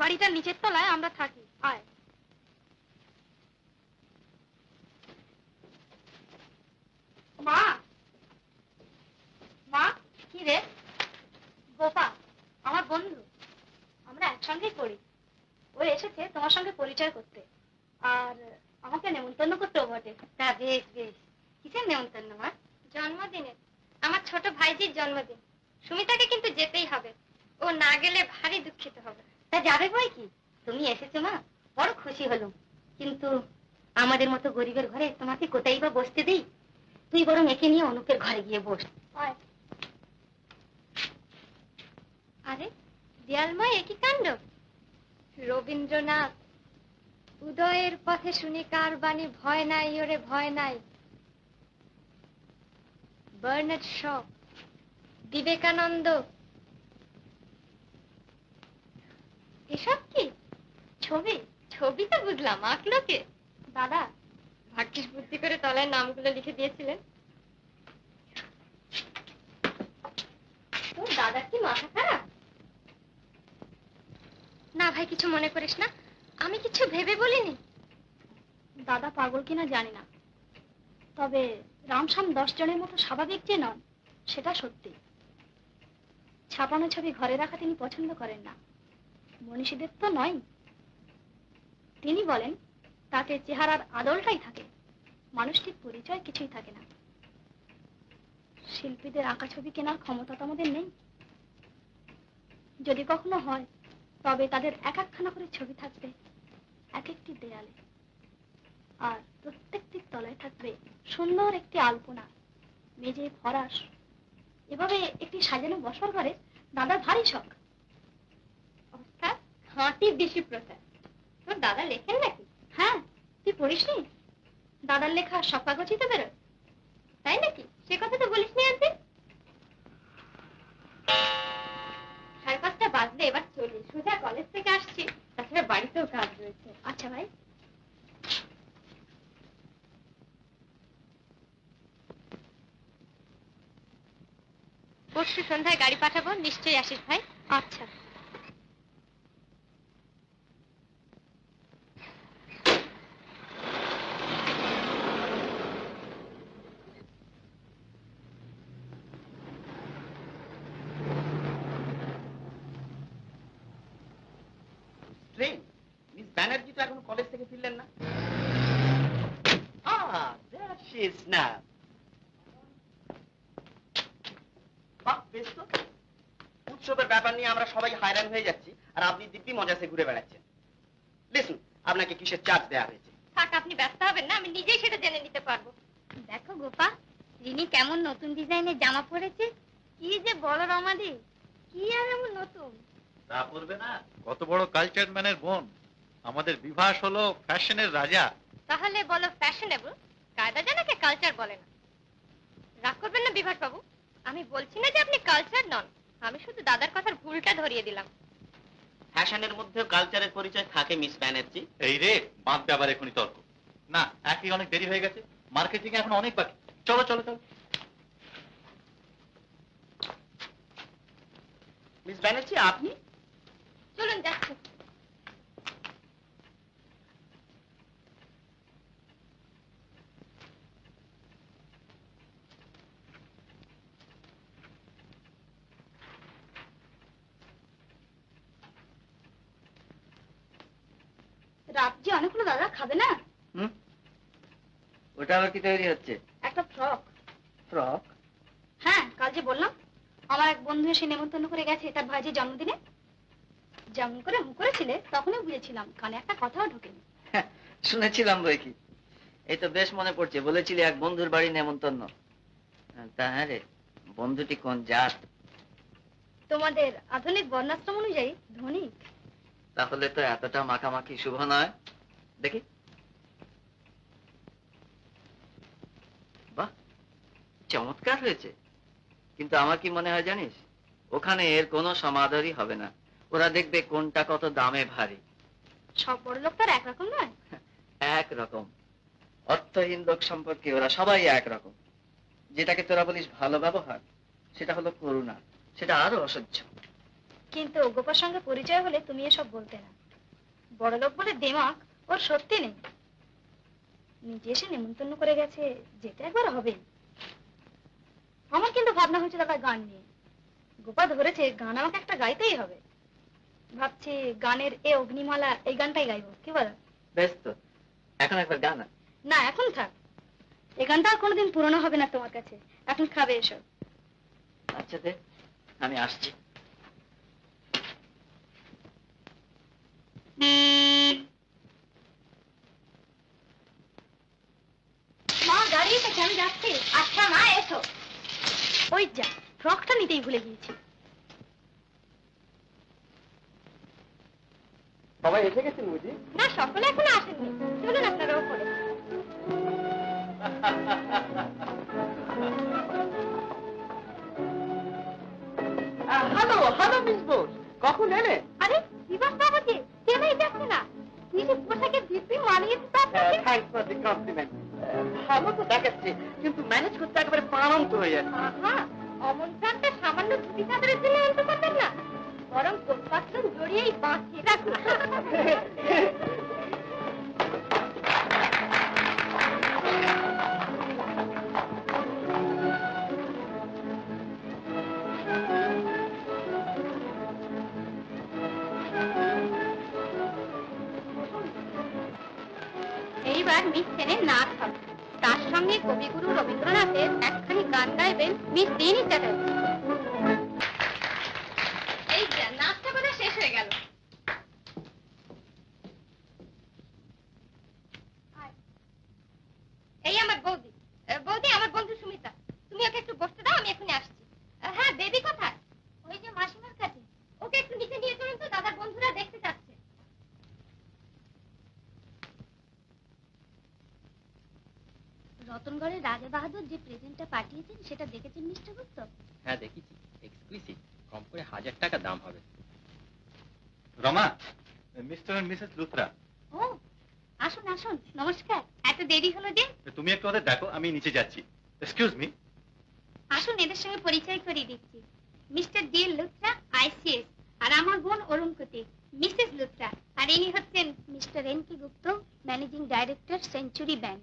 বাড়িটার নিচের তলায় আমরা থাকি। আয়। মা, মা। কি রে? গোপা আমার বন্ধু, আমরা একসঙ্গেই পড়ি। ও এসেছে তোমার সঙ্গে পরিচয় করতে, আর আমাকে নেমন্তন্ন করতেও বটে। তা বেশ বেশ। কিসের নেমন্তন্ন মা? জন্মদিনের, আমার ছোট ভাইজির জন্মদিন। সুমিতাকে কিন্তু যেতেই হবে, ও না গেলে ভারী দুঃখিত হবে। তা যাবে বই কি, তুমি এসেছো মা, বড় খুশি হলাম। কিন্তু আমাদের মতো গরিবের ঘরে তোমাকে কোথায় বা বসতে দিই? তুই বরং একে নিয়ে অনুপের ঘরে গিয়ে বস। আরে দেয়ালময় একই কাণ্ড। রবীন্দ্রনাথ, উদয়ের পথে শুনি কার বাণী, ভয় নাই ওরে ভয় নাই। বার্নার্ড শ, বিবেকানন্দ, এসব কি ছবি? ছবি তো বুঝলাম, আঁকলো কে? দাদা। ভাগ্যিস বুদ্ধি করে তলায় নামগুলো লিখে দিয়েছিলেন। তোর দাদার কি মাথা খারাপ? না ভাই, কিছু মনে করিস না, আমি কিছু ভেবে বলিনি। দাদা পাগল কিনা জানি না, তবে রামশ্যাম 10 জনের মতো স্বাভাবিক যে নন সেটা সত্যি। ছাপানো ছবি ঘরে রাখা তিনি পছন্দ করেন না, মনীষীদের তো নয়। তিনি বলেন তাতে চেহারার আদলটাই থাকে, মানুষটির পরিচয় কিছুই থাকে না। শিল্পীদের আঁকা ছবি কেনার ক্ষমতা তো আমাদের নেই। যদি কখনো হয় তবে তাদের এক একখানা করে ছবি থাকবে এক একটি দেয়ালে, আর প্রত্যেকটির তলায় থাকবে সুন্দর একটি আলপনা, মেঝে ফরাস। এভাবে একটি সাজানো বসর ঘরে দাদার ভারী শখ। অর্থাৎ হাঁটি বেশি প্রচার। তোর দাদা লেখেন নাকি? হ্যাঁ, তুই পড়িসনি? দাদার লেখা সব কাগজই তো বেরোয়। তাই নাকি? সে কথা তো বলিসনি একদিন। 5:30 বাজলে এবার চলি, সোজা কলেজ থেকে আসছি, তাছাড়া বাড়িতেও কাজ রয়েছে। আচ্ছা ভাই। পরশু সন্ধ্যায় গাড়ি পাঠাবো, নিশ্চয়ই আসিস ভাই। আচ্ছা। মিস ব্যানার্জি তো এখন কলেজ থেকে ফিরলেন না। উৎসবের ব্যাপার নিয়ে আমরা সবাই হায়রান হয়ে যাচ্ছি, আর আপনি দিব্যি মজাসে ঘুরে বেড়াচ্ছেন। লিসুন, আপনাকে কিসের চার্জ দেওয়া হয়েছে? থাক, আপনি ব্যস্ত হবেন না, আমি নিজেই সেটা জেনে নিতে পারবো। দেখো গোপা, রিনি কেমন নতুন ডিজাইনের জামা পরেছে। কি যে বলো রমাদি, কি আর এমন নতুন? তা পড়বে না? কত বড় কালচার ম্যানের বোন, আমাদের বিভাস হলো ফ্যাশনের রাজা। তাহলে বলো ফ্যাশনেবল, কায়দা জানাকে কালচার বলে না। রাগ করবেন না বিভাস বাবু, আমি বলছি না যে আপনি কালচার নন, আমি শুধু দাদার কথার ভুলটা ধরিয়ে দিলাম। ফ্যাশনের মধ্যে কালচারের পরিচয় থাকে মিস ব্যানার্জি। এই রে, বাঁধবে আবার এখনই তর্ক। না, একই অনেক দেরি হয়ে গেছে, মার্কেটিং এখন অনেক বাকি। চলো চলো চলো। মিস ব্যানার্জি, আপনি? চলুন যাচ্ছি। রাত যে অনেক হলো, দাদা খাবে না? ওটা আবার কি তৈরি হচ্ছে? একটা ফ্রক। ফ্রক? হ্যাঁ, কাল যে বললাম আমার এক বন্ধু এসে নেমন্তন্ন করে গেছে তার ভাইজির জন্মদিনে। যেমন করে হু করেছিলে তখনই বুঝেছিলাম, কানে একটা কথাও ঢোকেনি। শুনেছিলাম বই কি। এই তো বেশ মনে পড়ছে, বলেছিলি এক বন্ধুর বাড়ি নেমন্তন্ন। তা হ্যাঁ রে, বন্ধুটি কোন জাত? তোমাদের আধুনিক বর্ণাশ্রম অনুযায়ী ধনিক। তাহলে তো এতটা মাখামাখি শুভ নয়। দেখি, বাহ, চমৎকার হয়েছে। কিন্তু আমার কি মনে হয় জানিস, ওখানে এর কোনো সমাদরই হবে না। ওরা দেখবে কোনটা কত দামে ভারী। সব বড় লোক তার একরকম নয়। একরকম। অর্থহীন লোক সম্পর্কে ওরা সবাই একরকম। যেটাকে তোরা বলিস ভালো ব্যবহার, সেটা হলো করুণা, সেটা আরো অসহ্য। কিন্তু গোপার সঙ্গে পরিচয় হলে তুমি এসব বলতে না। বড়লোক বলে দেমাক ওর সত্যি নেই। নিজে এসে নেমন্তন্ন করে গেছে, যেটা একবার হবে। আমার কিন্তু ভাবনা হয়েছে দাদা গান নিয়ে। গোপা ধরেছে গান আমাকে একটা গাইতেই হবে। ভাবছি গানের এ অগ্নিমালা এই গানটাই গাইবো, কি বলো? বেশ তো, এখন একবার গান। না এখন থাক, এই গানটা আর কোনোদিন পুরনো হবে না তোমার কাছে। এখন খাবে এসব। আচ্ছা দে, আমি আসছি। মা দাঁড়িয়ে থেকে আমি যাচ্ছি। আচ্ছা মা এসো। ওই যা, ফ্রকটা নিতেই ভুলে গিয়েছি। সবাই এসে গেছেন বুঝি? না, সকলে এখনো আসেননি। চলুন আপনারা উপরে। হ্যালো হ্যালো মিস বোস, কখন এলে? আরে বিবাস বাবুজি, কেনই যাচ্ছে না? কি যে পোশাকে দিব্যি মানিয়েছে তা আপনাকে। Thanks for the compliment. ভালো তো দেখাচ্ছে, কিন্তু ম্যানেজ করতে একেবারে প্রাণান্ত হয়ে যাচ্ছে। আহা, অমন প্রাণটা সামান্য ছুটি চাদরের জন্য আনতে পারবেন না? বরং কোটপাত্র জড়িয়েই বাঁচিয়ে রাখুন। এইবার মিস সেনের নাচ হবে। তার সঙ্গে কবিগুরু রবীন্দ্রনাথের একখানি গান গাইবেন মিস দিনই চ্যাটার্জি। এই যা, নাচটা বোধহয় শেষ হয়ে গেল। এই আমার বৌদি। বৌদি, আমার বন্ধু সুমিতা। তুমি ওকে একটু বসতে দাও, আমি এখনই আসছি। হ্যাঁ, বেবি কোথায়? ওই যে মাসিমার কাছে। ওকে একটু নিচে নিয়ে চলুন তো, দাদার বন্ধুরা দেখতে চাচ্ছে। রতনগড়ের রাজা বাহাদুর যে প্রেজেন্টটা পাঠিয়েছেন সেটা দেখেছেন মিস্টার গুপ্ত? হ্যাঁ দেখেছি, এক্সক্লুসিভ, কম করে 1000 টাকা দাম হবে। Rama, Mr and Mrs Luthra. ও, আসুন আসুন, নমস্কার। এত দেরি হলো যে? তুমি একটু ওদের দেখো, আমি নিচে যাচ্ছি। Excuse me. আসুন, এদের সঙ্গে পরিচয় করিয়ে দিচ্ছি। Mr D Luthra, ICS. আর আমার বোন অরুণকুতি, মিসেস লুথরা। আর ইনি হচ্ছেন Mr N K Gupta, managing director, Century Bank.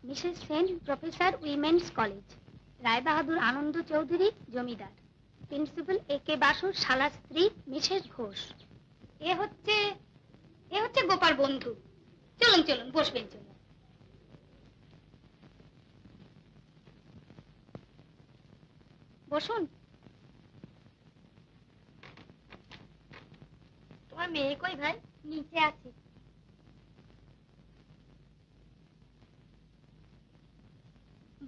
Mrs Sen, professor, women's college. Rai Bahadur Anand Chowdhury, জমিদার। প্রিন্সিপাল এ কে বাসুর শালা স্ত্রী মিসেস ঘোষ। এ হচ্ছে গোপার বন্ধু। চলুন চলুন, বসবেন চলুন। বসুন। তোমার মেয়ে কই ভাই? নিচে আছে।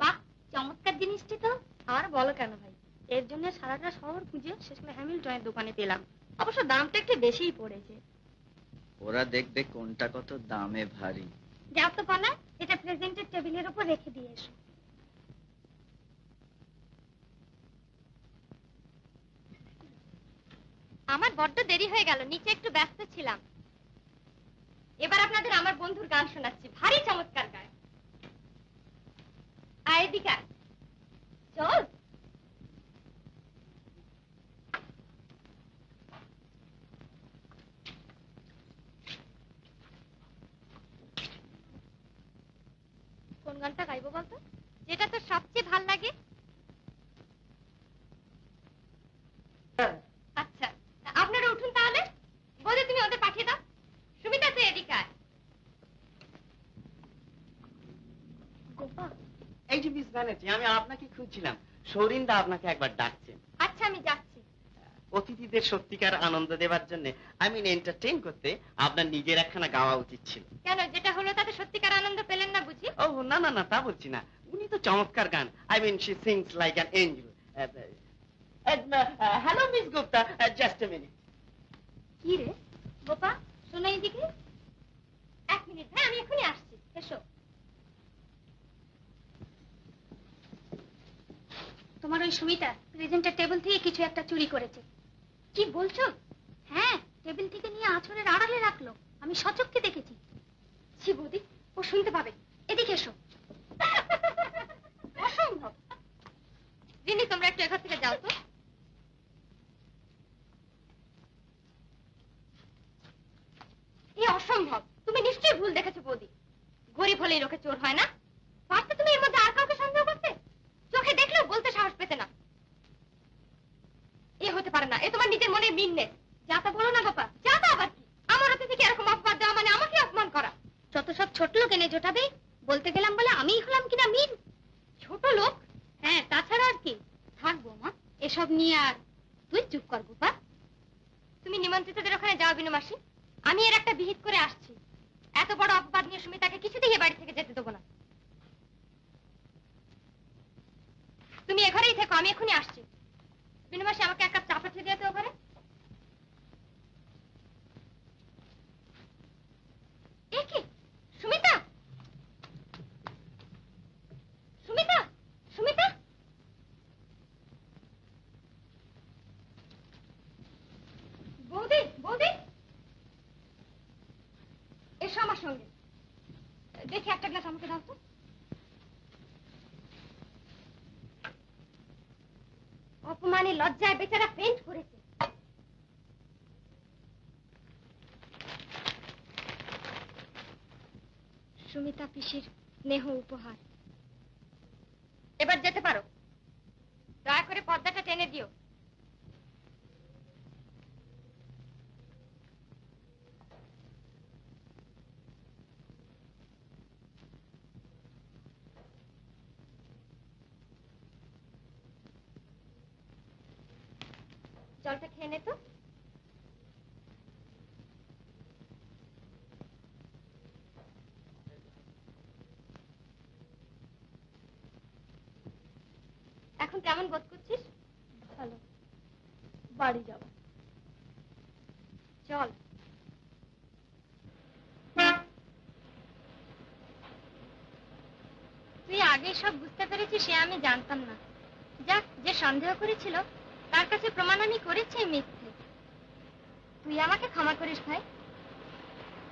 বাহ, চমৎকার জিনিসটি তো। আর বলো কেন ভাই, এর জন্য সারাটা শহর খুঁজে শেষে হ্যামিল্টনের দোকানে পেলাম। অবশ্য দামটা একটু বেশিই পড়েছে। ওরা দেখবে কোনটা কত দামে ভারী। যাও তো পানা, এটা প্রেজেন্টের টেবিলের উপর রেখে দিয়ে এসো। আমার বড্ড দেরি হয়ে গেল, নিচে একটু ব্যস্ত ছিলাম। এবার আপনাদের আমার বন্ধুর গান শোনাচ্ছি, ভারী চমৎকার গান। আয় এদিকে আয়। চল। কোন গানটা গাইবো বলতো? যেটা তোর সবচেয়ে ভাল লাগে। আচ্ছা, আপনারা উঠুন তাহলে। বলে তুমি ওদের পাঠিয়ে দাও। সুমিতা, তুই এদিকে আয়। গোপা। এই যে মিস ব্যানার্জি, আমি আপনাকে খুঁজছিলাম। সৌরিন্দা আপনাকে একবার ডাকছেন। আচ্ছা, আমি যাচ্ছি। অতিথিদের সত্যিকার আনন্দ দেওয়ার জন্য, আই মিন এন্টারটেইন করতে, আপনার নিজের একখানা গাওয়া উচিত ছিল। কেন, যেটা হলো তাতে সত্যিকার আনন্দ পেলেন না বুঝি? ও না না না, তা বলছি না। উনি তো চমৎকার গান, I mean she sings like an angel. Hello miss Gupta, just a minute. কি রে গোপা, শোনো এদিকে। 1 মিনিট ভাই, আমি এখনই আসছি। এসো। তোমার ওই সুমিতা প্রেজেন্টের টেবিল থেকে কিছু একটা চুরি করেছে। কি বলছো? হ্যাঁ, টেবিল থেকে নিয়ে আঁচড়ের আড়ালে রাখলো। আমি সচক্ষে দেখেছি। ছি বৌদি, ও শুনতে পাবে। এদিকে এসো। অসম্ভব। রিনি, তোমরা একটু এখান থেকে যাও তো। মেয়েদের মনে মিল নেই। যা তা বলো না বাবা, যা তা আবার কি? আমার হাতে থেকে এরকম অপবাদ দেওয়া মানে আমাকে অপমান করা। যত সব ছোট লোক এনে জোটাবে, বলতে গেলাম বলে আমি হলাম কিনা মিল? ছোট লোক? হ্যাঁ, তাছাড়া আর কি। থাকবো মা, এসব নিয়ে আর তুই চুপ কর গোপা। তুমি নিমন্ত্রিতদের ওখানে যাও বিনু মাসি, আমি এর একটা বিহিত করে আসছি। এত বড় অপবাদ নিয়ে সুমিতাকে কিছুতেই এ বাড়ি থেকে যেতে দেবো না। তুমি এ ঘরেই থেকো, আমি এখনই আসছি। বিনু মাসি, আমাকে এক কাপ চা পাঠিয়ে দিও তো ও ঘরে। এ কি সুমিতা? সুমিতা, সুমিতা, বৌদি, বৌদি, এসো আমার সঙ্গে। দেখি একটা গ্লাস আমাকে দাও তো। অপমানে লজ্জায় বেচারা ফেন্ট করেছে। সুমিতা পিসির স্নেহ উপহার। এবার যেতে পারো। দয়া করে পর্দাটা টেনে দিও। জলটা খেয়ে নে তো। এখন কেমন বোধ করছিস? ভালো। বাড়ি যাব। চল। তুই আগে সব বুঝতে পেরেছিস সে আমি জানতাম না। যাক, যে সন্দেহ করেছিল তার কাছে প্রমাণ আমি করেছি মিথ্যে। তুই আমাকে ক্ষমা করিস ভাই।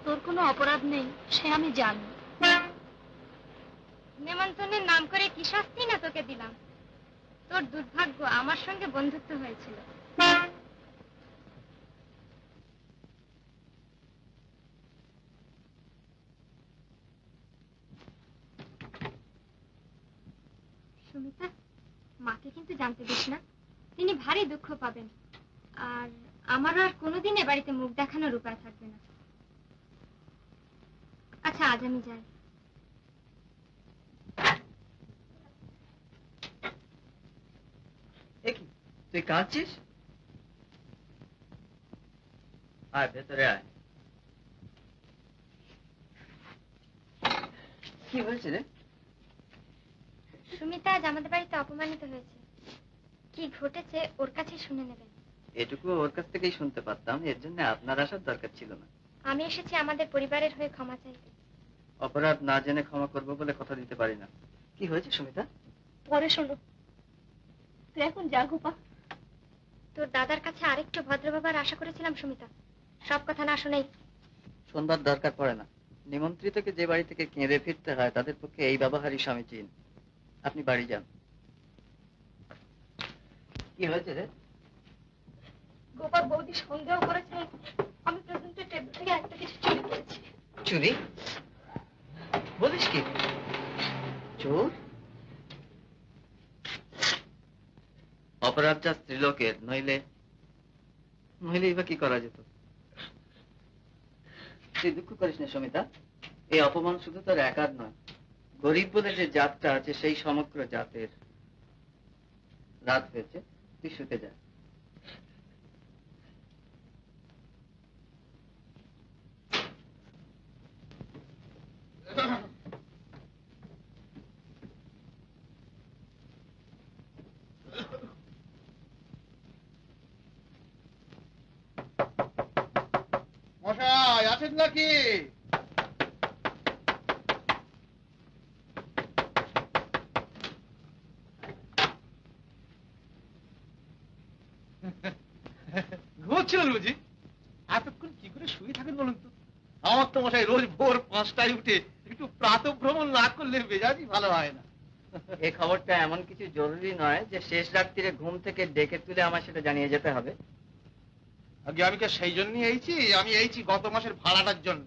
তোর কোনো অপরাধ নেই সে আমি জানি। নেমন্তন্নের নাম করে কি শাস্তি না তোকে দিলাম। তোর দুর্ভাগ্য আমার সঙ্গে বন্ধুত্ব হয়েছিল। সুমিতা, মাকে কিন্তু জানতে দিস না, তিনি ভারী দুঃখ পাবেন। আর আমারও আর কোনোদিন এ বাড়িতে মুখ দেখানোর উপায় থাকবে না। আচ্ছা, আজ আমি যাই। কি তুই কাঁদছিস? আয় ভেতরে আয়। কি হয়েছে রে? সুমিতা আজ আমাদের বাড়িতে অপমানিত হয়েছে। কি ঘটেছে ওর কাছে শুনে নেবেন। এটুকু ওর কাছ থেকেই শুনতে পারতাম, এর জন্য আপনার আসার দরকার ছিল না। আমি এসেছি আমাদের পরিবারের হয়ে ক্ষমা চাইতে। অপরাধ না জেনে ক্ষমা করবো বলে কথা দিতে পারি না। কি হয়েছে সুমিতা? পরে শোনো, তুই এখন যা গোপা। তোর দাদার কাছে আরেকটু ভদ্র বাবার আশা করেছিলাম সুমিতা, সব কথা না শুনেই। শুনবার দরকার পড়ে না। নিমন্ত্রিতকে যে বাড়ি থেকে কেঁদে ফিরতে হয় তাদের পক্ষে এই ব্যবহারই সমীচীন। আপনি বাড়ি যান। কি হয়েছে রে? গোপাল বৌদি সন্দেহ করেছিলেন আমি প্রেজেন্টের টেবিল থেকে একটা কিছু চুরি করেছি। চুরি? বলিস কি? চোর? অপরাধ যা স্ত্রীলোকের, নইলে বা কি করা যেত? তুই দুঃখ করিস না সমিতা, এই অপমান শুধু তোর একার নয়, গরিব বলে যে জাতটা আছে সেই সমগ্র জাতের। রাত হয়েছে, তুই শুতে যা। মশাই আছেন নাকি? ঘুমোচ্ছিলেন বুঝি? এতক্ষণ কি করে শুয়ে থাকেন বলুন তো? আমার তো মশাই রোজ ভোর 5টায় উঠে একটু প্রাতঃভ্রমণ না করলে মেজাজই ভালো হয় না। এই খবরটা এমন কিছু জরুরি নয় যে শেষ রাত্রিরে ঘুম থেকে ডেকে তুলে আমার সেটা জানিয়ে যেতে হবে। আগে আমি সেই জন্যই এইছি, আমি এইছি গত মাসের ভাড়াটার জন্য।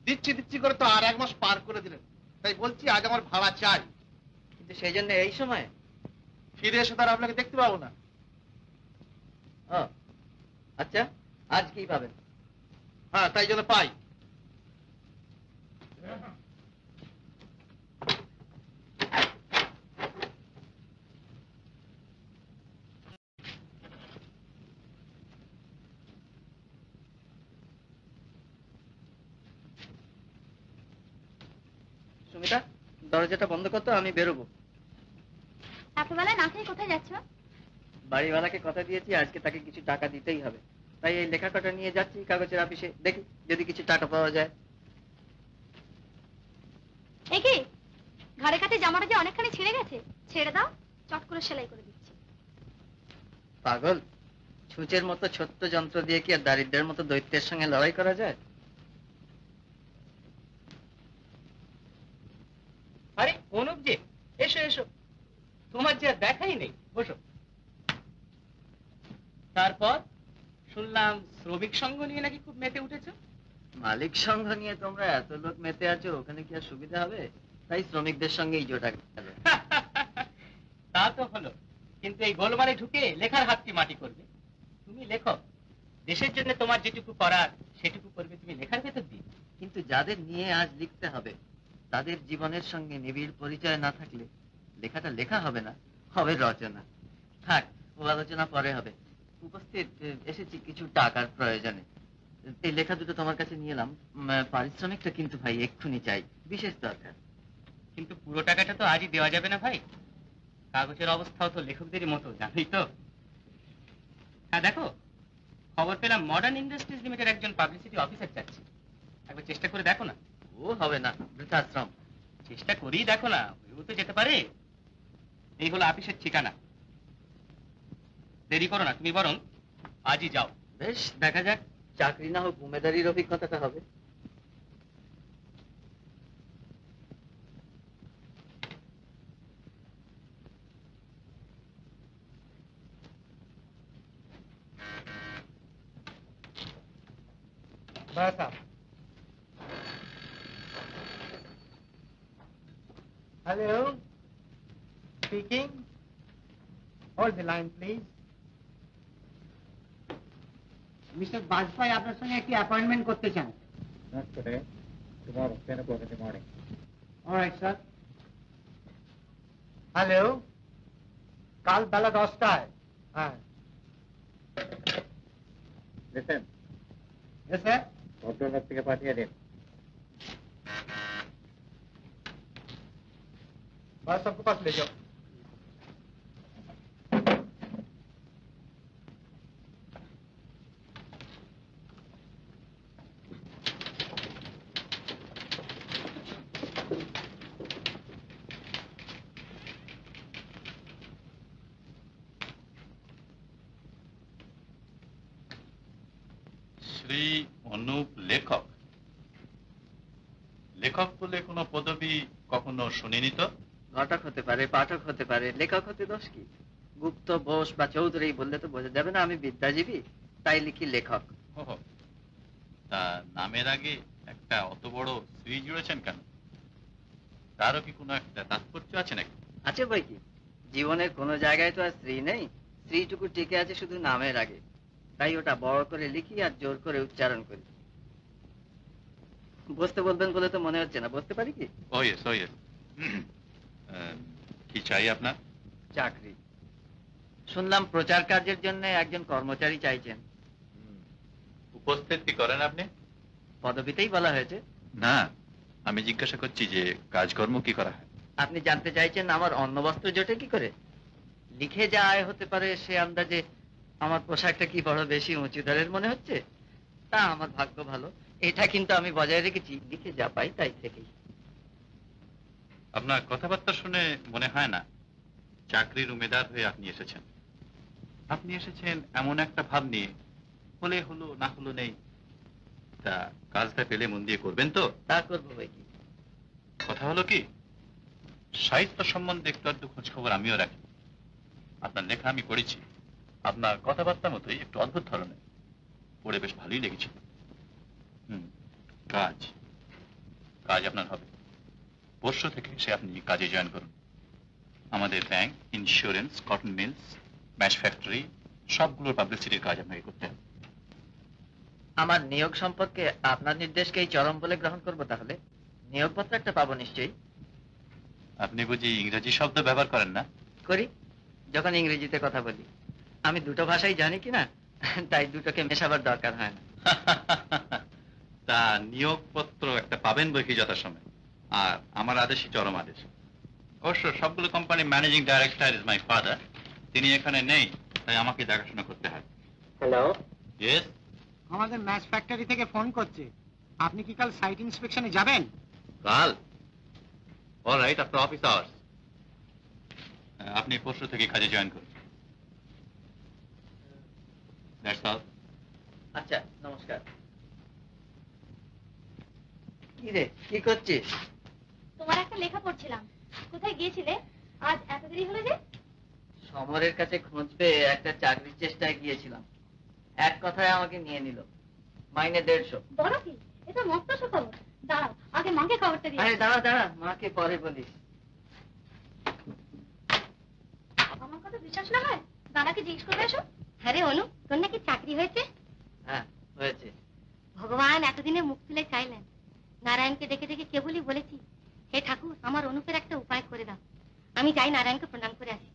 দিচ্ছি করে তো আর 1 মাস পার করে দিলেন, তাই বলছি আজ আমার ভাড়া চাই। কিন্তু সেই জন্য এই সময় ফিরে এসে তার আপনাকে দেখতে পাবো না। আচ্ছা, আজ কি পাবেন? হ্যাঁ, তাই জন্য পাই। সুমিতা, দরজাটা বন্ধ করতো, আমি বেরোবো। এতবেলায় না খেয়ে কোথায় যাচ্ছ? বাড়িওয়ালাকে কথা দিয়েছি আজকে তাকে কিছু টাকা দিতেই হবে, তাই এই লেখাটা নিয়ে যাচ্ছি কাগজের অফিসে, দেখি যদি কিছু টাকা পাওয়া যায়। এ কি, ঘাড়ে কাটে জামাটা যে অনেকখানি ছিঁড়ে গেছে, ছেড়ে দাও, চট করে সেলাই করে দিচ্ছি। পাগল, ছুঁচের মতো ছোট্ট যন্ত্র দিয়ে কি আর দারিদ্রের মতো দৈত্যের সঙ্গে লড়াই করা যায়? আরে অনুপ যে, এসো এসো, তোমার যে আর দেখাই নেই, বসো। তারপর শুনলাম শ্রমিক সংঘ নিয়ে নাকি খুব মেতে উঠেছো। মালিক সংঘ নিয়ে তোমরা এত লোক মেতে আছো, ওখানে কি আর সুবিধা হবে? তাই শ্রমিকদের সঙ্গেই জোটা গেল। তা তো হলো, কিন্তু এই গোলমালে ঢুকে লেখার হাত কি মাটি করবে? তুমি লেখো, দেশের জন্য তোমার যেটুকু করার সেটুকু করবে তুমি লেখার ভেতর দিয়ে। কিন্তু যাদের নিয়ে আজ লিখতে হবে, তাদের জীবনের সঙ্গে নিবিড় পরিচয় না থাকলে লেখাটা লেখা হবে না, হবে রচনা। থাক, ও আলোচনা পরে হবে। উপস্থিত, এসেছি কিছু টাকার প্রয়োজনে। এই লেখা দুটো তোমার কাছে নিয়ে এলাম। পারিশ্রমিকটা কিন্তু ভাই এক্ষুনি চাই, বিশেষ দরকার। কিন্তু পুরো টাকাটা তো আজই দেওয়া যাবে না ভাই, কাগজের অবস্থাও তো লেখকদেরই মতো, জানোই তো। হ্যাঁ দেখো, খবর পেলাম মডার্ন ইন্ডাস্ট্রিজ লিমিটেড একজন পাবলিসিটি অফিসার চাচ্ছি, একবার চেষ্টা করে দেখো না। ও হবে না, বৃদ্ধাশ্রম। চেষ্টা করেই দেখো না, হয়েও তো যেতে পারে। এই হলো অফিসের ঠিকানা, দেরি করো না, তুমি বরং আজই যাও। বেশ, দেখা যাক, চাকরি না হোক উমেদারির অভিজ্ঞতাটা হবে। Hello. Speaking. Hold the line, please. Mr. Bajpai আপনার সঙ্গে একটি অ্যাপয়েন্টমেন্ট করতে চান। Not today. Tomorrow, 10 o'clock in the morning. All right, sir. Hello. কাল বেলা 10টায়। হ্যাঁ। Listen, Yes, sir. ভদ্রলোক থেকে পাঠিয়ে দিন। बस सबको पास ले जाओ। শ্রী অনুপ লেখক। লেখক বলে কোনো পদবি কখনো শুনিনি তো। ঘটক হতে পারে, পাঠক হতে পারে, লেখক হতে দোষ কি? গুপ্ত, বোস বা চৌধুরী বললে তো বোঝা যাবে না আমি বিদ্যাজীবী, তাই লিখি লেখক। ওহো, তা নামের আগে একটা অত বড় শ্রী জুড়েছেন কেন? তারও কি কোনো একটা তাৎপর্য আছে নাকি? আছে বই কি, জীবনের কোনো জায়গায় তো আর স্ত্রী নেই, স্ত্রীটুকু টিকে আছে শুধু নামের আগে, তাই ওটা বড় করে লিখি আর জোর করে উচ্চারণ করি। বসতে বলবেন বলে তো মনে হচ্ছে না, বসতে পারি কি? ও ইয়েস, ও ইয়েস। কি চাই আপনার? চাকরি। শুনলাম প্রচার কার্যের জন্য একজন কর্মচারী চাইছেন। উপস্থিত কি করেন আপনি? পদবিতেই বলা হয়েছে। না, আমি জিজ্ঞাসা করছি যে কাজকর্ম কি করা হয়। আপনি জানতে চাইছেন আমার অন্ন বস্ত্র জোটে কি করে? লিখে যা আয় হতে পারে সে আন্দাজে আমার পোশাকটা কি বড় বেশি উঁচু দরের মনে হচ্ছে? তা আমার ভাগ্য ভালো, এটা কিন্তু আমি বজায় রেখেছি, লিখে যা পাই তাই থেকেই। আপনার কথাবার্তা শুনে মনে হয় না চাকরির উমেদার হয়ে আপনি এসেছেন। আপনি এসেছেন এমন একটা ভাব নিয়ে, হলে হলো না হলো নেই। তা কাজটা পেলে মন দিয়ে করবেন তো? তা করবো ভাই কি। কথা হলো কি, সাহিত্য সম্বন্ধে একটু আধটু খোঁজ খবর আমিও রাখি। আপনার লেখা আমি পড়েছি, আপনার কথাবার্তার মতোই একটু অদ্ভুত ধরনের, পড়ে বেশ ভালোই লেগেছে। কাজ কাজ আপনার হবে। পরশু থেকে সে আপনি কাজে জয়েন করুন। আমাদের bank, insurance, cotton mills, mash factory সবগুলোর পাবলিসিটির কাজ আপনাকে করতে হবে। আমার নিয়োগ সম্পর্কে আপনার নির্দেশকেই চরম বলে গ্রহণ করব তাহলে? নিয়োগপত্র একটা পাবো নিশ্চয়ই? আপনি বুঝি ইংরেজি শব্দ ব্যবহার করেন না? করি, যখন ইংরেজিতে কথা বলি। আমি দুটো ভাষাই জানি কিনা, তাই দুটোকে মেশাবার দরকার হয় না। তা নিয়োগপত্র একটা পাবেন বই কি যথাসময়, আর আমার আদেশই চরম আদেশ। অবশ্য সবগুলো কোম্পানির managing director is my father. তিনি এখানে নেই, তাই আমাকে দেখাশোনা করতে হয়। Hello, yes. আমাদের ম্যাচ ফ্যাক্টরি থেকে ফোন করছে। আপনি কি কাল সাইট ইন্সপেকশনে যাবেন? কাল? Alright, after office hours. আপনি পরশু থেকে কাজে জয়েন করুন। That's all. আচ্ছা, নমস্কার। কি রে, কি করছিস? তোমার একটা লেখা পড়ছিলাম। কোথায় গিয়েছিলে আজ এত দেরি হলো যে? সমরের কাছে খোঁজ পেয়ে একটা চাকরির চেষ্টায় গিয়েছিলাম। এক কথায় আমাকে নিয়ে নিল, মাইনে 150। বলো কি, এটা মস্ত সুখবর। দাঁড়াও, আগে মাকে খবরটা দিয়ে আরে দাঁড়া দাঁড়া, মাকে পরে বলিস। আমার কথা বিশ্বাস না হয় দাদাকে জিজ্ঞেস করবে এসো। হ্যাঁ রে অনু, তোর নাকি চাকরি হয়েছে? হ্যাঁ, হয়েছে। ভগবান এতদিনে মুখ তুলে চাইলেন। নারায়ণকে দেখে দেখে কেবলই বলেছি, হে ঠাকুর, আমার অনুপের একটা উপায় করে দাও। আমি যাই নারায়ণকে প্রণাম করে আসি।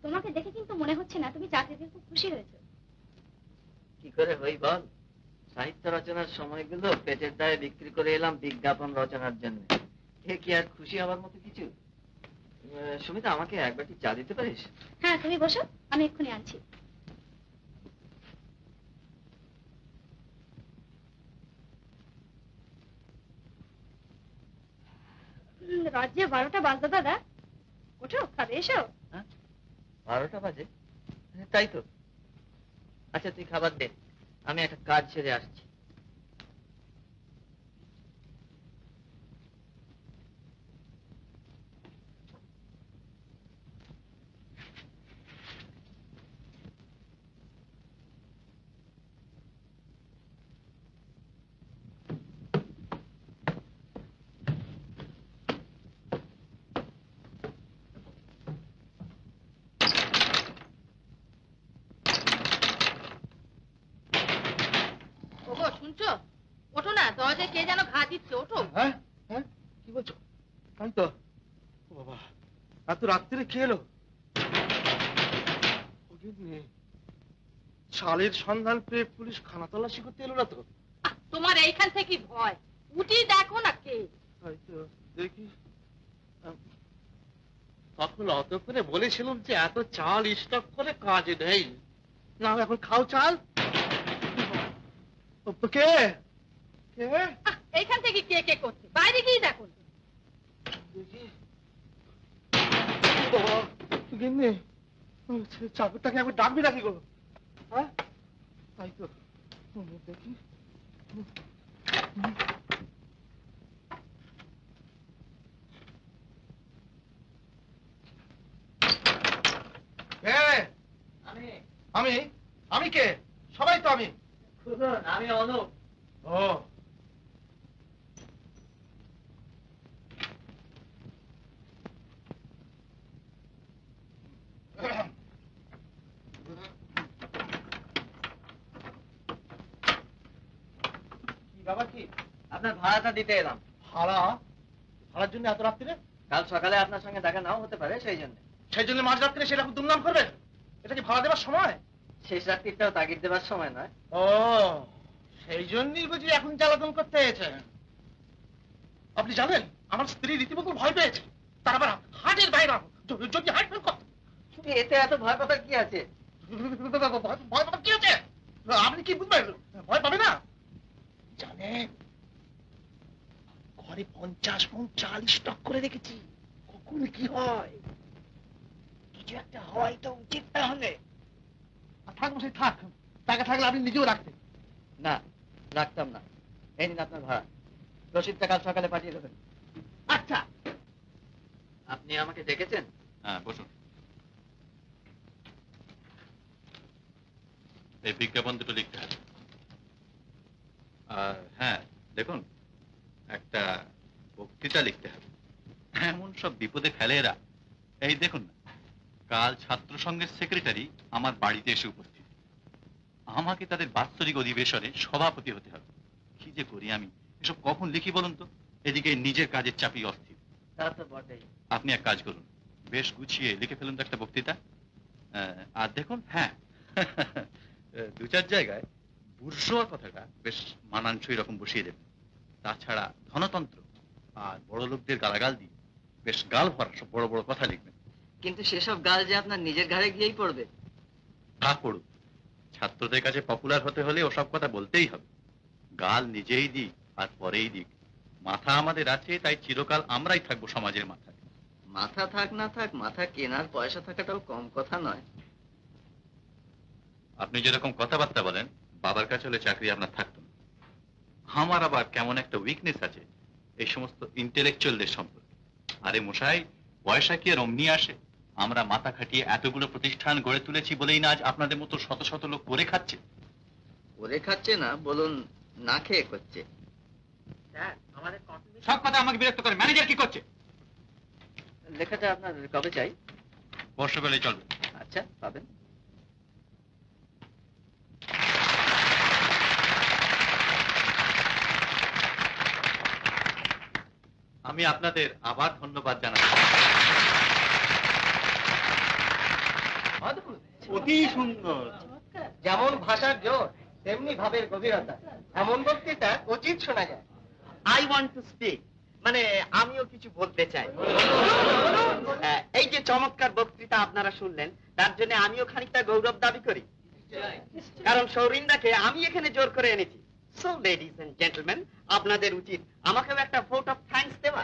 তোমাকে দেখে কিন্তু মনে হচ্ছে না তুমি চাকরিতে খুব খুশি হয়েছো। কি করে হই বল? সাহিত্য রচনার সময়গুলো পেটের দায়ে বিক্রি করে এলাম বিজ্ঞাপন রচনার জন্য। এ কি আর খুশি হবার মতো কিছু? সুমিতা, আমাকে এক বাটি চা দিতে পারিস? হ্যাঁ, তুমি বসো, আমি এক্ষুনি আনছি। রাজ্যে 12টা বাজতো দাদা। ওঠো, খাবে এসো। 12টা বাজে? তাই তো। আচ্ছা, তুই খাবার দে, আমি একটা কাজ সেরে আসছি। ওগো, শুনছো? ওঠো না, দরজায় কে যেন ঘা দিচ্ছে, ওঠো। হ্যাঁ হ্যাঁ, কি বলছো? আমি তো, ও বাবা, এত রাত্রিরে কে এলো? শালের সন্ধান পেয়ে পুলিশ খানা তল্লাশি করতে এলো না তো? তোমার এইখান থেকে ভয়, উঠি দেখো না কে। হয়তো দেখি। তখন অত করে বলেছিলাম যে এত চাল স্টক করে কাজে নেই। না, এখন খাও চাল। কে কে? এইখান থেকে কে কে করছে, বাইরে গিয়ে দেখো। দেখি। বাবা, গিন্নি, চাকরটাকে একবার ডাকবি নাকি গো? হ্যাঁ, তাই তো। দেখি। আমি আমি কে? সবাই তো আমি। আমি অনুপ। ও, বাবা, কি আপনার ভাড়াটা দিতে এলাম। ভাড়া? ভাড়ার জন্য এত রাত্রিরে? কাল সকালে আপনার সঙ্গে দেখা নাও হতে পারে, সেই জন্য। সেই জন্য মাঝ রাত্রে সেরকম দুমদাম করবেন? এটা কি ভাড়া দেওয়ার সময়? শেষ রাত্রিটাও তাগিদ দেবার সময় নয়। ও, সেই জন্যই বুঝি এখন জ্বালাতন করতে হয়েছে। আপনি জানেন, আমার স্ত্রী রীতিমতো ভয় পেয়েছে। তার আবার হার্টের বাইরে, যদি হার্ট ফেল করত। এতে এত ভয় পাবার কি আছে? ভয় পাবার কি আছে? আপনি কি বুঝবেন? ভয় পাবে না? জানেন, ঘরে 50 মণ চাল স্টক করে রেখেছি। কখন কি হয়? কিছু একটা হয় তো উচিত না হলে। থাক মশাই, থাক। টাকা থাকলে আপনি নিজেও রাখতেন। না, রাখতাম না। এই নিন আপনার ভাড়া, রসিদটা কাল সকালে পাঠিয়ে দেবেন। আচ্ছা। আপনি আমাকে ডেকেছেন? হ্যাঁ, বসুন। এই বিজ্ঞাপন দুটো লিখতে হবে। আর হ্যাঁ, দেখুন, একটা বক্তৃতা লিখতে হবে। এমন সব বিপদে ফেলে এরা। এই দেখুন না, কাল ছাত্র সংঘের সেক্রেটারি আমার বাড়িতে এসে উপস্থিত। আমাকে তাদের বাৎসরিক অধিবেশনে সভাপতি হতে হবে। কি যে করি আমি, এসব কখন লিখি বলুন তো? এদিকে নিজের কাজের চাপই অস্থির। তা তো বটেই। আপনি এক কাজ করুন, বেশ গুছিয়ে লিখে ফেলুন তো একটা বক্তৃতা। আর দেখুন, হ্যাঁ, দু চার জায়গায় বুর্জোয়া কথাটা বেশ মানানসই রকম বসিয়ে দেবেন। তাছাড়া ধনতন্ত্র আর বড় লোকদের গালাগাল দিয়ে বেশ গাল ভরা সব বড় বড় কথা লিখবেন। কিন্তু সেসব গাল যে আপনার নিজের ঘাড়ে গিয়েই পড়বে। তা পড়ুক, ছাত্রদের কাছে পপুলার হতে হলে ওসব কথা বলতেই হবে। গাল নিজেই দিক আর পরেই দিক, মাথা আমাদের আছে, তাই চিরকাল আমরাই থাকবো সমাজের মাথায়। মাথা থাক না থাক, মাথা কেনার পয়সা থাকাটাও কম কথা নয়। আপনি যেরকম কথাবার্তা বলেন, বাবার কাছে হলে চাকরি আপনার থাকতো না। আমার আবার কেমন একটা উইকনেস আছে এই সমস্ত ইন্টেলেকচুয়ালদের সম্পর্কে। আরে মশাই, পয়সা কি আর অমনি আসে? আমরা মাথা খাটিয়ে এতগুলো প্রতিষ্ঠান গড়ে তুলেছি বলেই না আজ আপনাদের মতো শত শত লোক করে খাচ্ছে। ওরে খাচ্ছে না, বলুন না খেয়ে করছে। সব কথা আমাকে বিরক্ত করে। ম্যানেজার কি করছে? লেখাটা আপনার কবে চাই? বর্ষাকালে চলবে। আচ্ছা, পাবেন। আমি আপনাদের আবার ধন্যবাদ জানাচ্ছি। অতি সুন্দর। যেমন ভাষার জোর, তেমনি ভাবের গভীরতা। এমন বক্তৃতা উচিত শোনা যায়। আই ওয়ান্ট টু স্পিক, মানে আমিও কিছু বলতে চাই। এই যে চমৎকার বক্তৃতা আপনারা শুনলেন, তার জন্য আমিও খানিকটা গৌরব দাবি করি, কারণ সৌরিন্দাকে আমি এখানে জোর করে এনেছি। সো লেডিজ এন্ড জেন্টলম্যান, আপনাদের উচিত আমাকেও একটা ভোট অফ থ্যাঙ্কস দেওয়া।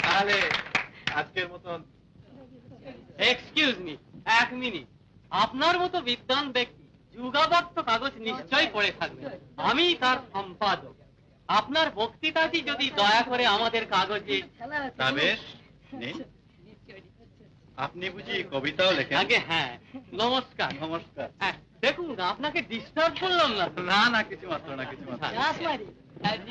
তাহলে আজকের মতন। এক্সকিউজ মি, এক মিনিট। আপনার মতো বিদ্বান ব্যক্তি যুগাবর্ত কাগজ নিশ্চয়ই পড়ে থাকবেন। আমি তার সম্পাদক। আপনার বক্তৃতাটি যদি দয়া করে আমাদের কাগজে। তা বেশ, নিন। আপনি বুঝি কবিতাও লেখেন? আগে হ্যাঁ, নমস্কার। নমস্কার। হ্যাঁ, দেখুন আপনাকে ডিস্টার্ব করলাম না তো? না না, কিছু মাত্র না, কিছু মাত্র না।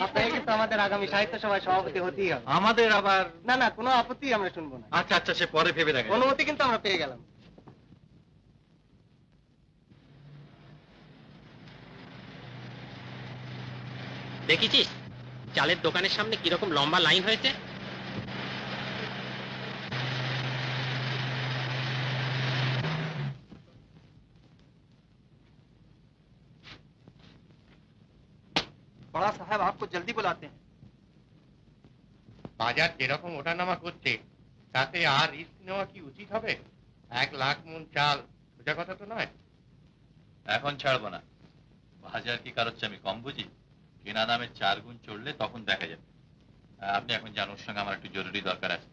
আপনাকে কিন্তু আমাদের আগামী সাহিত্য সভায় সভাপতি হতেই হবে। আমাদের আবার। না না, কোনো আপত্তি আমরা শুনবো না। আচ্ছা আচ্ছা, সে পরে ভেবে দেখেন। অনুমতি কিন্তু আমরা পেয়ে গেলাম। দেখেছিস চালের দোকানের সামনে কিরকম লম্বা লাইন হয়েছে? बड़ा साहब आपको जल्दी बुलाते हैं। বাজার যেরকম ওঠানামা করছে তাতে আর রিস্ক নেওয়া কি উচিত হবে? 1 লাখ মন চাল সোজা কথা তো নয়। এখন ছাড়বো না। বাজার কি কারোর চেয়ে আমি কম বুঝি? কেনা দামে 4 গুণ চড়লে তখন দেখা যাবে। আপনি এখন যান, ওর সঙ্গে আমার একটু জরুরি দরকার আছে।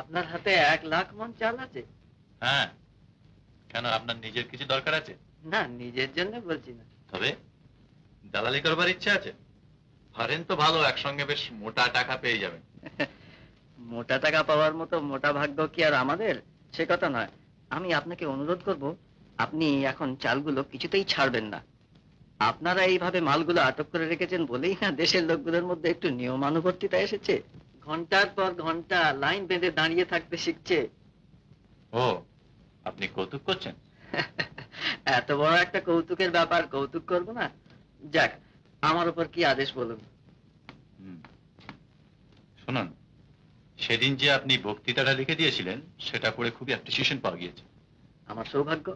আপনার হাতে 1 লাখ মন চাল আছে? হ্যাঁ, কেন আপনার নিজের কিছু দরকার আছে? না, নিজের জন্য বলছি না। তবে দালালি করবার ইচ্ছে আছে? পারেন তো ভালো, একসঙ্গে বেশ মোটা টাকা পেয়ে যাবেন। মোটা টাকা পাওয়ার মতো মোটা ভাগ্য কি আর আমাদের? সে কথা নয়, আমি আপনাকে অনুরোধ করব, আপনি এখন চালগুলো কিছুতেই ছাড়বেন না। আপনারা এইভাবে মালগুলো আটক করে রেখেছেন বলেই না দেশের লোকগুলোর মধ্যে একটু নিয়মানুবর্তিতা এসেছে। ঘন্টার পর ঘন্টা লাইন বেঁধে দাঁড়িয়ে থাকতে শিখছে। ও, আপনি কৌতুক করছেন? এত বড় একটা কৌতুকের ব্যাপার কৌতুক করব না? যাক, আমার উপর কি আদেশ বলুন। শুনুন, সেদিন যে আপনি বক্তৃতাটা লিখে দিয়েছিলেন সেটা পড়ে খুবই অ্যাপ্রিসিয়েশন পাওয়া গিয়েছে। আমার সৌভাগ্য।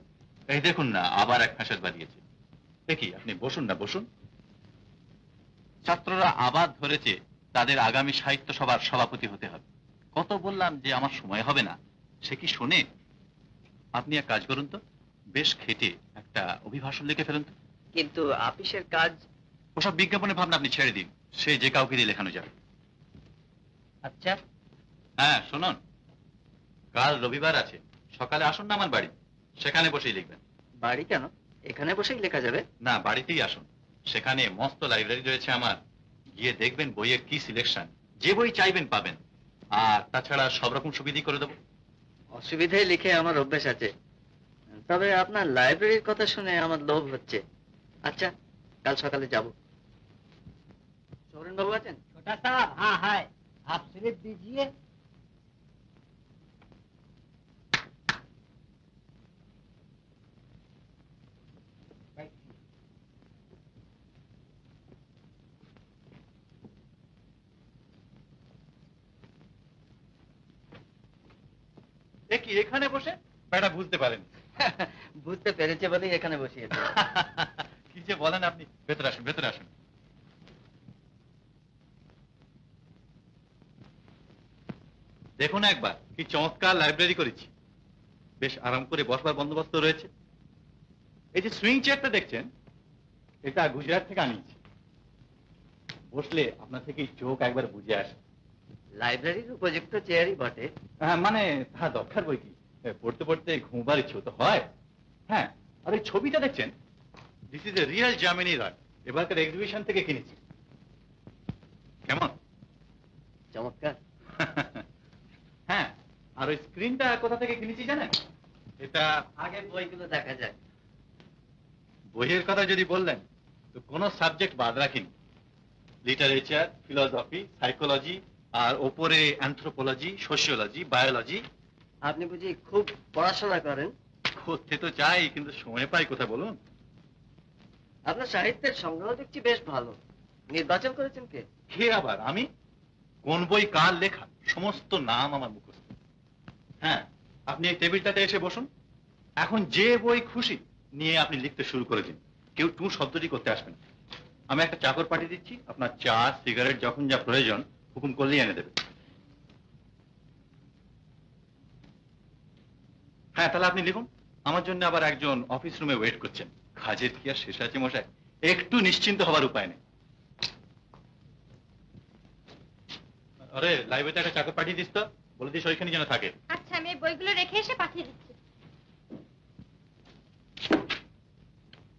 এই দেখুন না, আবার এক ফাঁসের বাড়িয়েছে। দেখি, আপনি বসুন না, বসুন। ছাত্ররা আবার ধরেছে তাদের আগামী সাহিত্য সভার সভাপতি হতে হবে। কত বললাম যে আমার সময় হবে না, সে কি শোনে? আপনি এক কাজ করুন তো, বেশ খেটে একটা অভিভাষণ লিখে ফেলুন তো। কিন্তু আপিসের কাজ। ওসব বিজ্ঞাপনের ভাবনা আপনি ছেড়ে দিন, সে যে কাউকে দিয়ে লেখানো যাবে। আচ্ছা। হ্যাঁ শুনুন, কাল রবিবার আছে, সকালে আসুন না আমার বাড়ি, সেখানে বসেই লিখবেন। বাড়ি কেন? এখানে বসেই লেখা যাবে? না, বাড়িতেই আসুন। সেখানে মস্ত লাইব্রেরি রয়েছে আমার, গিয়ে দেখবেন বইয়ের কি সিলেকশন, যে বই চাইবেন পাবেন। আর তাছাড়া সব রকম সুবিধাই করে দেবো। অসুবিধায় লিখে আমার অভ্যেস আছে, তবে আপনার লাইব্রেরির কথা শুনে আমার লোভ হচ্ছে। আচ্ছা, কাল সকালে যাব। সৌরেন বাবু আছেন? छोटा साहब हाँ है, आप स्लिप दीजिए। এ কি এখানে বসে? ব্যাটা বুঝতে পারেন। বুঝতে পেরেছে বলেই এখানে বসিয়েছে। কি যে বলেন আপনি। ভেতরে আসুন, ভেতরে আসুন। দেখুন একবার কি চমৎকার লাইব্রেরি করেছি। বেশ আরাম করে বসবার বন্দোবস্ত রয়েছে। এই যে সুইং চেয়ারটা দেখছেন, এটা গুজরাট থেকে আনিয়েছি। বসলে আপনার থেকে চোখ একবার বুঝে আসে। লাইব্রেরির উপযুক্ত চেয়ারই বটে। হ্যাঁ, মানে তা দরকার বই কি, পড়তে পড়তে ঘুমবার ইচ্ছে তো হয়। হ্যাঁ, আর এই ছবিটা দেখছেন, this is a real Jamini Roy. এবারকার এক্সিবিশন থেকে কিনেছি। কেমন? চমৎকার। হ্যাঁ, আর ওই স্ক্রিনটা কোথা থেকে কিনেছি জানেন? এটা আগে বইগুলো দেখা যায়। বইয়ের কথা যদি বললেন তো কোনো সাবজেক্ট বাদ রাখিনি। লিটারেচার, ফিলোসফি, সাইকোলজি, আর ওপরে অ্যানথ্রোপোলজি, সোশিওলজি, বায়োলজি। আপনি বুঝি খুব পড়াশোনা করেন? করতে তো চাই, কিন্তু সময় পাই কোথায় বলুন। আপনার সাহিত্যের সংগ্রহ দেখছি বেশ ভালো। নির্বাচন করেছেন কে? কে আবার? আমি? কোন বই কার লেখা সমস্ত নাম আমার মুখস্থ। হ্যাঁ, আপনি এই টেবিলটাতে এসে বসুন। এখন যে বই খুশি নিয়ে আপনি লিখতে শুরু করে দিন। কেউ টু শব্দটি করতে আসবেন। আমি একটা চাকর পাঠিয়ে দিচ্ছি, আপনার চা সিগারেট যখন যা প্রয়োজন হুকুম করলেই এনে দেবে। হ্যাঁ, তাহলে আপনি লিখুন। আমার জন্য আবার একজন অফিস রুমে ওয়েট করছেন। কাজের কি আর শেষ আছে মশাই? একটু নিশ্চিন্ত হবার উপায় নেই। আরে লাইব্রেরিতে একটা চাকর পাঠিয়ে দিস তো, বলে দিস ওইখানে যেন থাকে। আচ্ছা, আমি এই বইগুলো রেখে এসে পাঠিয়ে দিচ্ছি।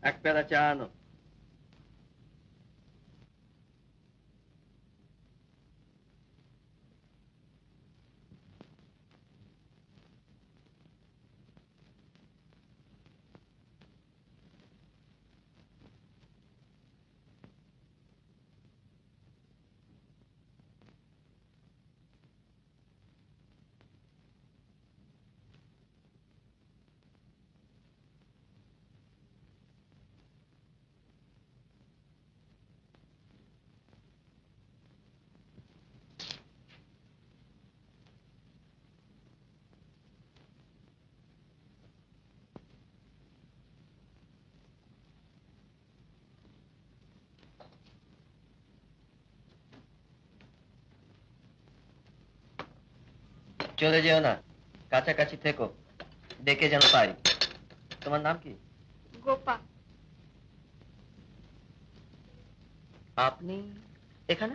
এক পেয়ালা চা আনো। চলে যেও না, কাছাকাছি থেকো, দেখে যেন পাই। তোমার নাম কি? গোপা। আপনি এখানে?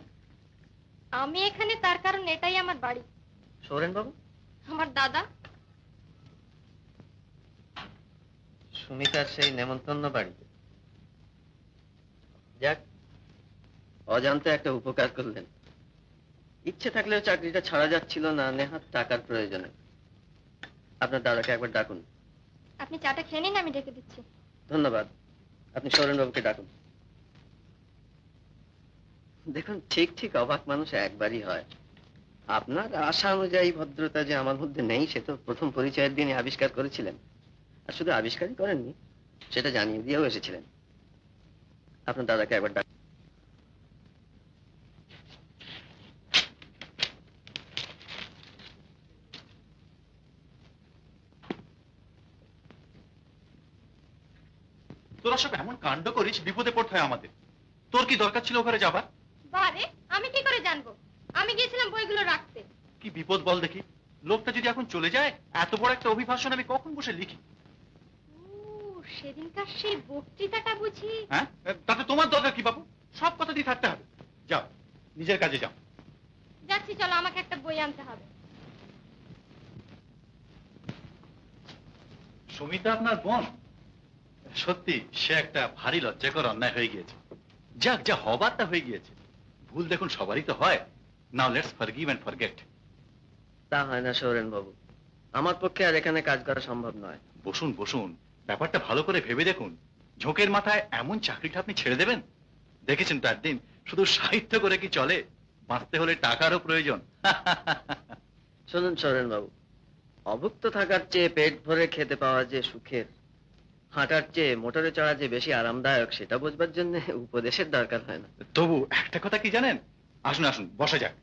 আমি এখানে তার কারণ এটাই আমার বাড়ি। সৌরেন বাবু? আমার দাদা। সুমিতার সেই নেমন্তন্ন বাড়ি। যাক, অজান্তে একটা উপকার করলেন। ইচ্ছে থাকলেও চাকরিটা ছাড়া যাচ্ছিল না, নেহাত টাকার প্রয়োজনে। আপনার দাদাকে একবার ডাকুন। আপনি চাটা খেয়ে নিন, আমি ডেকে দিচ্ছি। ধন্যবাদ। আপনি সৌরেন বাবুকে ডাকুন। দেখুন, ঠিক ঠিক অবাক মানুষ একবারই হয়। আপনার আশা অনুযায়ী ভদ্রতা যে আমার মধ্যে নেই, সে তো প্রথম পরিচয়ের দিনই আবিষ্কার করেছিলেন। আর শুধু আবিষ্কারই করেননি, সেটা জানিয়ে দিয়েও এসেছিলেন। আপনার দাদাকে একবার ডাকুন। তোরা সব এমন কাণ্ড করিস, বিপদে পড়তে হয় আমাদের। তোর কি দরকার ছিল ওখানে যাবার? বারে, আমি কি করে জানবো? আমি গিয়েছিলাম বইগুলো রাখতে। কি বিপদ বল দেখি। লোকটা যদি এখন চলে যায়, এত বড় একটা অভিভাষণ আমি কখন বসে লিখি? সেদিনকার সেই বক্তৃতাটা বুঝি? হ্যাঁ, তাতে তোমার দরকার কি বাবু? সব কথা দিয়ে থাকতে হবে। যাও, নিজের কাজে যাও। যাচ্ছি, চলো, আমাকে একটা বই আনতে হবে। সুমিতা আপনার বোন? সত্যি সে একটা ভারী লজ্জাকর অন্যায় হয়ে গিয়েছে। যাক, যা হবার তা হয়ে গিয়েছে। ভুল দেখুন সবারই তো হয়। Now let's forgive and forget. তা হয় না সৌরেন বাবু, আমার পক্ষে আর এখানে কাজ করা সম্ভব নয়। বসুন বসুন, ব্যাপারটা ভালো করে ভেবে দেখুন। ঝোঁকের মাথায় এমন চাকরিটা আপনি ছেড়ে দেবেন? দেখেছেন তো একদিন, শুধু সাহিত্য করে কি চলে? বাঁচতে হলে টাকারও প্রয়োজন। শুনুন সরেন বাবু, অভুক্ত থাকার চেয়ে পেট ভরে খেতে পাওয়া যে সুখের, হাঁটার চেয়ে মোটরে চড়া যে বেশি আরামদায়ক, সেটা বোঝবার জন্য উপদেশের দরকার হয় না। তবু একটা কথা কি জানেন, আসুন আসুন বসা যাক।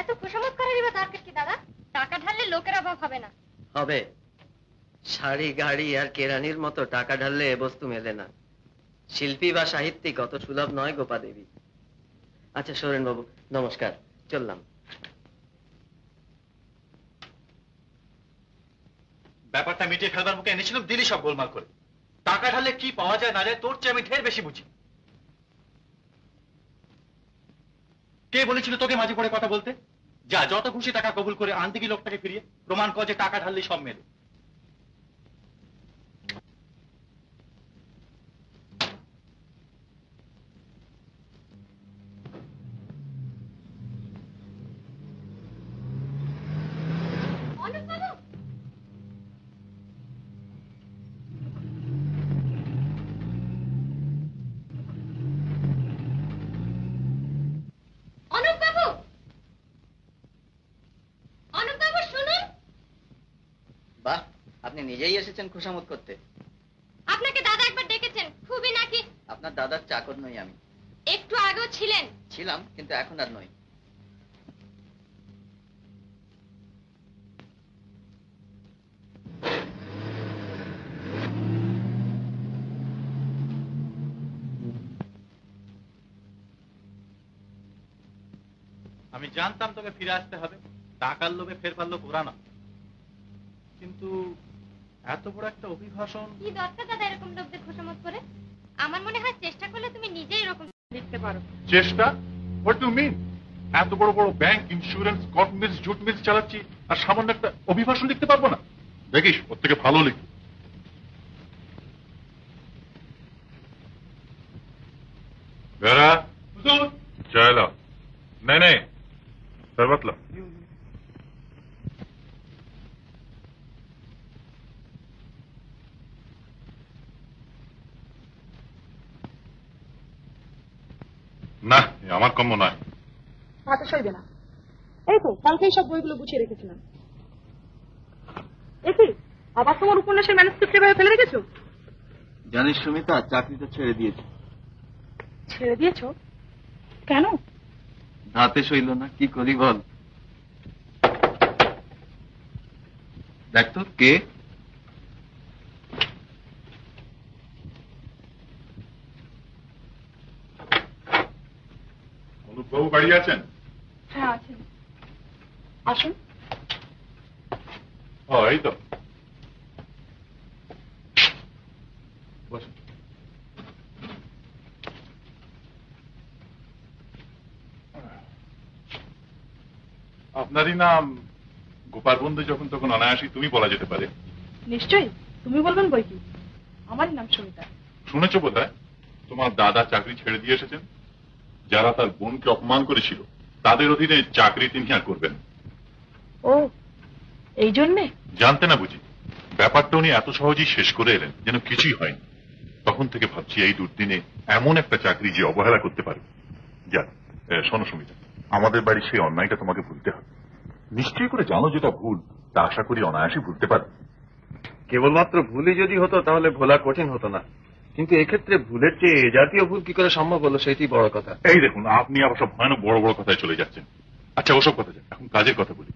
এত খুশামত করারই বা দরকার কি দাদা? টাকা ঢাললে লোকের অভাব হবে না। হবে। শাড়ি গাড়ি আর কেরানির মতো টাকা ঢাললে এ বস্তু মেলে না। শিল্পী বা সাহিত্যিক অত সুলভ নয় গোপা দেবী। আচ্ছা সরেন বাবু, নমস্কার, চললাম। ব্যাপারটা মিটিয়ে ফেলবার মুখে এনেছিলাম, দিলি সব গোলমাল করে। টাকা ঢাললে কি পাওয়া যায় না যায় তোর চেয়ে আমি ঢের বেশি বুঝি। কে বলেছিল তোকে মাঝে পড়ে কথা বলতে? যা, যত খুশি টাকা কবুল করে আনতে কি লোকটাকে ফিরিয়ে, প্রমাণ কর যে টাকা ঢাললেই সব মেলে। বাহ, আপনি নিজেই এসেছেন খুশামত করতে। আপনাকে দাদা একবার ডেকেছেন, খুবই নাকি? আপনার দাদার চাকর নই আমি। একটু আগেও ছিলেন। ছিলাম, কিন্তু এখন আর নই। আমি জানতাম তোকে ফিরে আসতে হবে, টাকার লোভে ফের পারলো ঘোরানো। কিন্তু এত বড় একটা অভিভাষণ। কি দরকার দাদা এরকম লোকদের খুশামত করে? আমার মনে হয় চেষ্টা করলে তুমি নিজেই এরকম লিখতে পারো। চেষ্টা? What do mean? এত বড় বড় bank, insurance, cot mills, jute mills চালাচ্ছি, আর সামান্য একটা অভিভাষণ লিখতে পারবো না? দেখিস ওর থেকে ভালো লিখি। বেরা চায় লাও। नहीं नहीं, शरबत लो। না, আমার কম্য নয়। হাতে সইবে না। এই তো কালকেই সব বইগুলো গুছিয়ে রেখেছিলাম। দেখি আবার তোমার উপন্যাসের ম্যানুস্ক্রিপ্ট এভাবে ফেলে রেখেছো? জানিস সুমিতা, চাকরিটা ছেড়ে দিয়েছি। ছেড়ে দিয়েছো? কেন? হাতে সইল না, কি করি বল। দেখ তো কে। অনুপবাবু বাড়ি আছেন? হ্যাঁ আছেন, আসুন। ও এই তো, বসুন। আপনারই নাম গোপাল বন্ধু, যখন তখন অনায়াসী তুমি বলা যেতে পারে। নিশ্চয়ই, তুমি বলবেন বই কি। আমারই নাম সুমিতা। শুনেছ বোধহয় তোমার দাদা চাকরি ছেড়ে দিয়ে এসেছেন। যারা তার বোনকে অপমান করেছিল তাদের অধীনে চাকরি তিনি আর করবেন। ও, এই জন্যে? জানতে না বুঝি, ব্যাপারটা উনি এত সহজেই শেষ করে এলেন যেন কিছুই হয়নি। তখন থেকে ভাবছি এই দুর্দিনে এমন একটা চাকরি যে অবহেলা করতে পারে। যাক, শোনো সুমিতা, আমাদের বাড়ির সেই অন্যায়টা তোমাকে ভুলতে হবে। নিশ্চয়ই করে জানো যেটা ভুল, তা আশা করি অনায়াসই ভুলতে পারবে। কেবলমাত্র ভুলই যদি হতো তাহলে ভোলা কঠিন হতো না, কিন্তু এক্ষেত্রে ভুলের চেয়ে এ জাতীয় ভুল কি করে সম্ভব হলো সেটি বড় কথা। এই দেখুন, আপনি আবার সব ভয়ানক বড় বড় কথায় চলে যাচ্ছেন। আচ্ছা ওসব কথা যাক, এখন কাজের কথা বলি।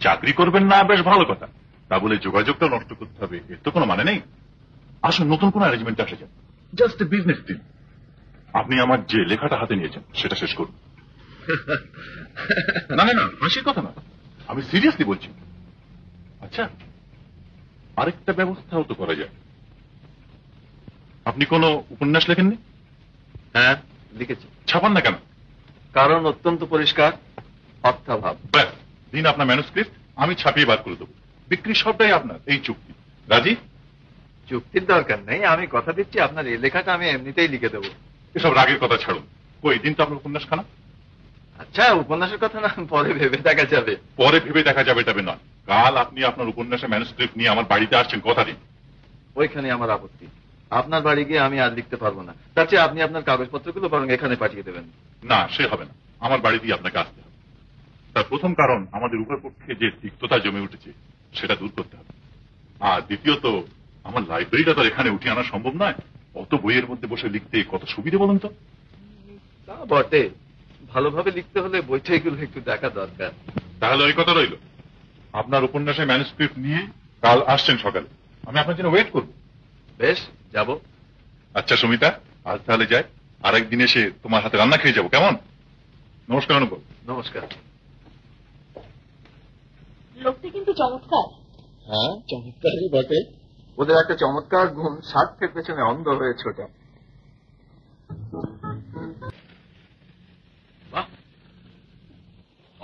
চাকরি করবেন না বেশ ভালো কথা, তা বলে যোগাযোগটা নষ্ট করতে হবে এর তো কোনো মানে নেই। আসলে নতুন কোন অ্যারেঞ্জমেন্ট আসে যান, জাস্ট এ বিজনেস ডিল। আপনি আমার যে লেখাটা হাতে নিয়েছেন সেটা শেষ করুন। না না না, হাসির কথা না, আমি সিরিয়াসলি বলছি। আচ্ছা, আরেকটা ব্যবস্থাও তো করা যায়। আপনি কোনো উপন্যাস লেখেননি? হ্যাঁ লিখেছি। ছাপান না কেন? কারণ অত্যন্ত পরিষ্কার, অর্থাভাব। ব্যাস, দিন আপনার ম্যানুস্ক্রিপ্ট, আমি ছাপিয়ে বার করে দেবো। বিক্রি সবটাই আপনার। এই চুক্তি রাজি? চুক্তির দরকার নেই, আমি কথা দিচ্ছি আপনার এই লেখাটা আমি এমনিতেই লিখে দেবো। এসব রাগের কথা ছাড়ুন। ওই দিন তো আপনার উপন্যাস খানা। আচ্ছা, উপন্যাসের কথা না পরে ভেবে দেখা যাবে। পরে ভেবে দেখা যাবে তবে নয়, কাল আপনি আপনার উপন্যাসের ম্যানুস্ক্রিপ্ট নিয়ে আমার বাড়িতে আসছেন, কথা দিন। ওইখানে আমার আপত্তি। আপনার বাড়ি গিয়ে আমি আর লিখতে পারবো না, তার চেয়ে আপনি আপনার কাগজপত্রগুলো বরং এখানে পাঠিয়ে দেবেন। না, সে হবে না। আমার বাড়িতেই আপনাকে আসতে হবে। তার প্রথম কারণ, আমাদের উভয় পক্ষে যে তিক্ততা জমে উঠেছে সেটা দূর করতে হবে। আর দ্বিতীয়ত, আমার লাইব্রেরিটা তো এখানে উঠে আনা সম্ভব নয়। অত বইয়ের মধ্যে বসে লিখতে কত সুবিধে বলুন তো। তা বটে, ভালোভাবে লিখতে হলে বইটাইগুলো একটু দেখা দরকার। তাহলে ওই কথা রইল, আপনার উপন্যাসের ম্যানুস্ক্রিপ্ট নিয়ে কাল আসছেন সকালে, আমি আপনার জন্য ওয়েট করব। বেশ, যাব। আচ্ছা সুমিতা, আজ তাহলে যাই, আরেকদিন এসে তোমার হাতে রান্না খেয়ে যাবো, কেমন? নমস্কার অনুপম। নমস্কার। লোকটি কিন্তু চমৎকার। হ্যাঁ, চমৎকারই বটে। ওদের একটা চমৎকার গুণ, স্বার্থের পেছনে অন্ধ হয়ে ছোটা। বাহ,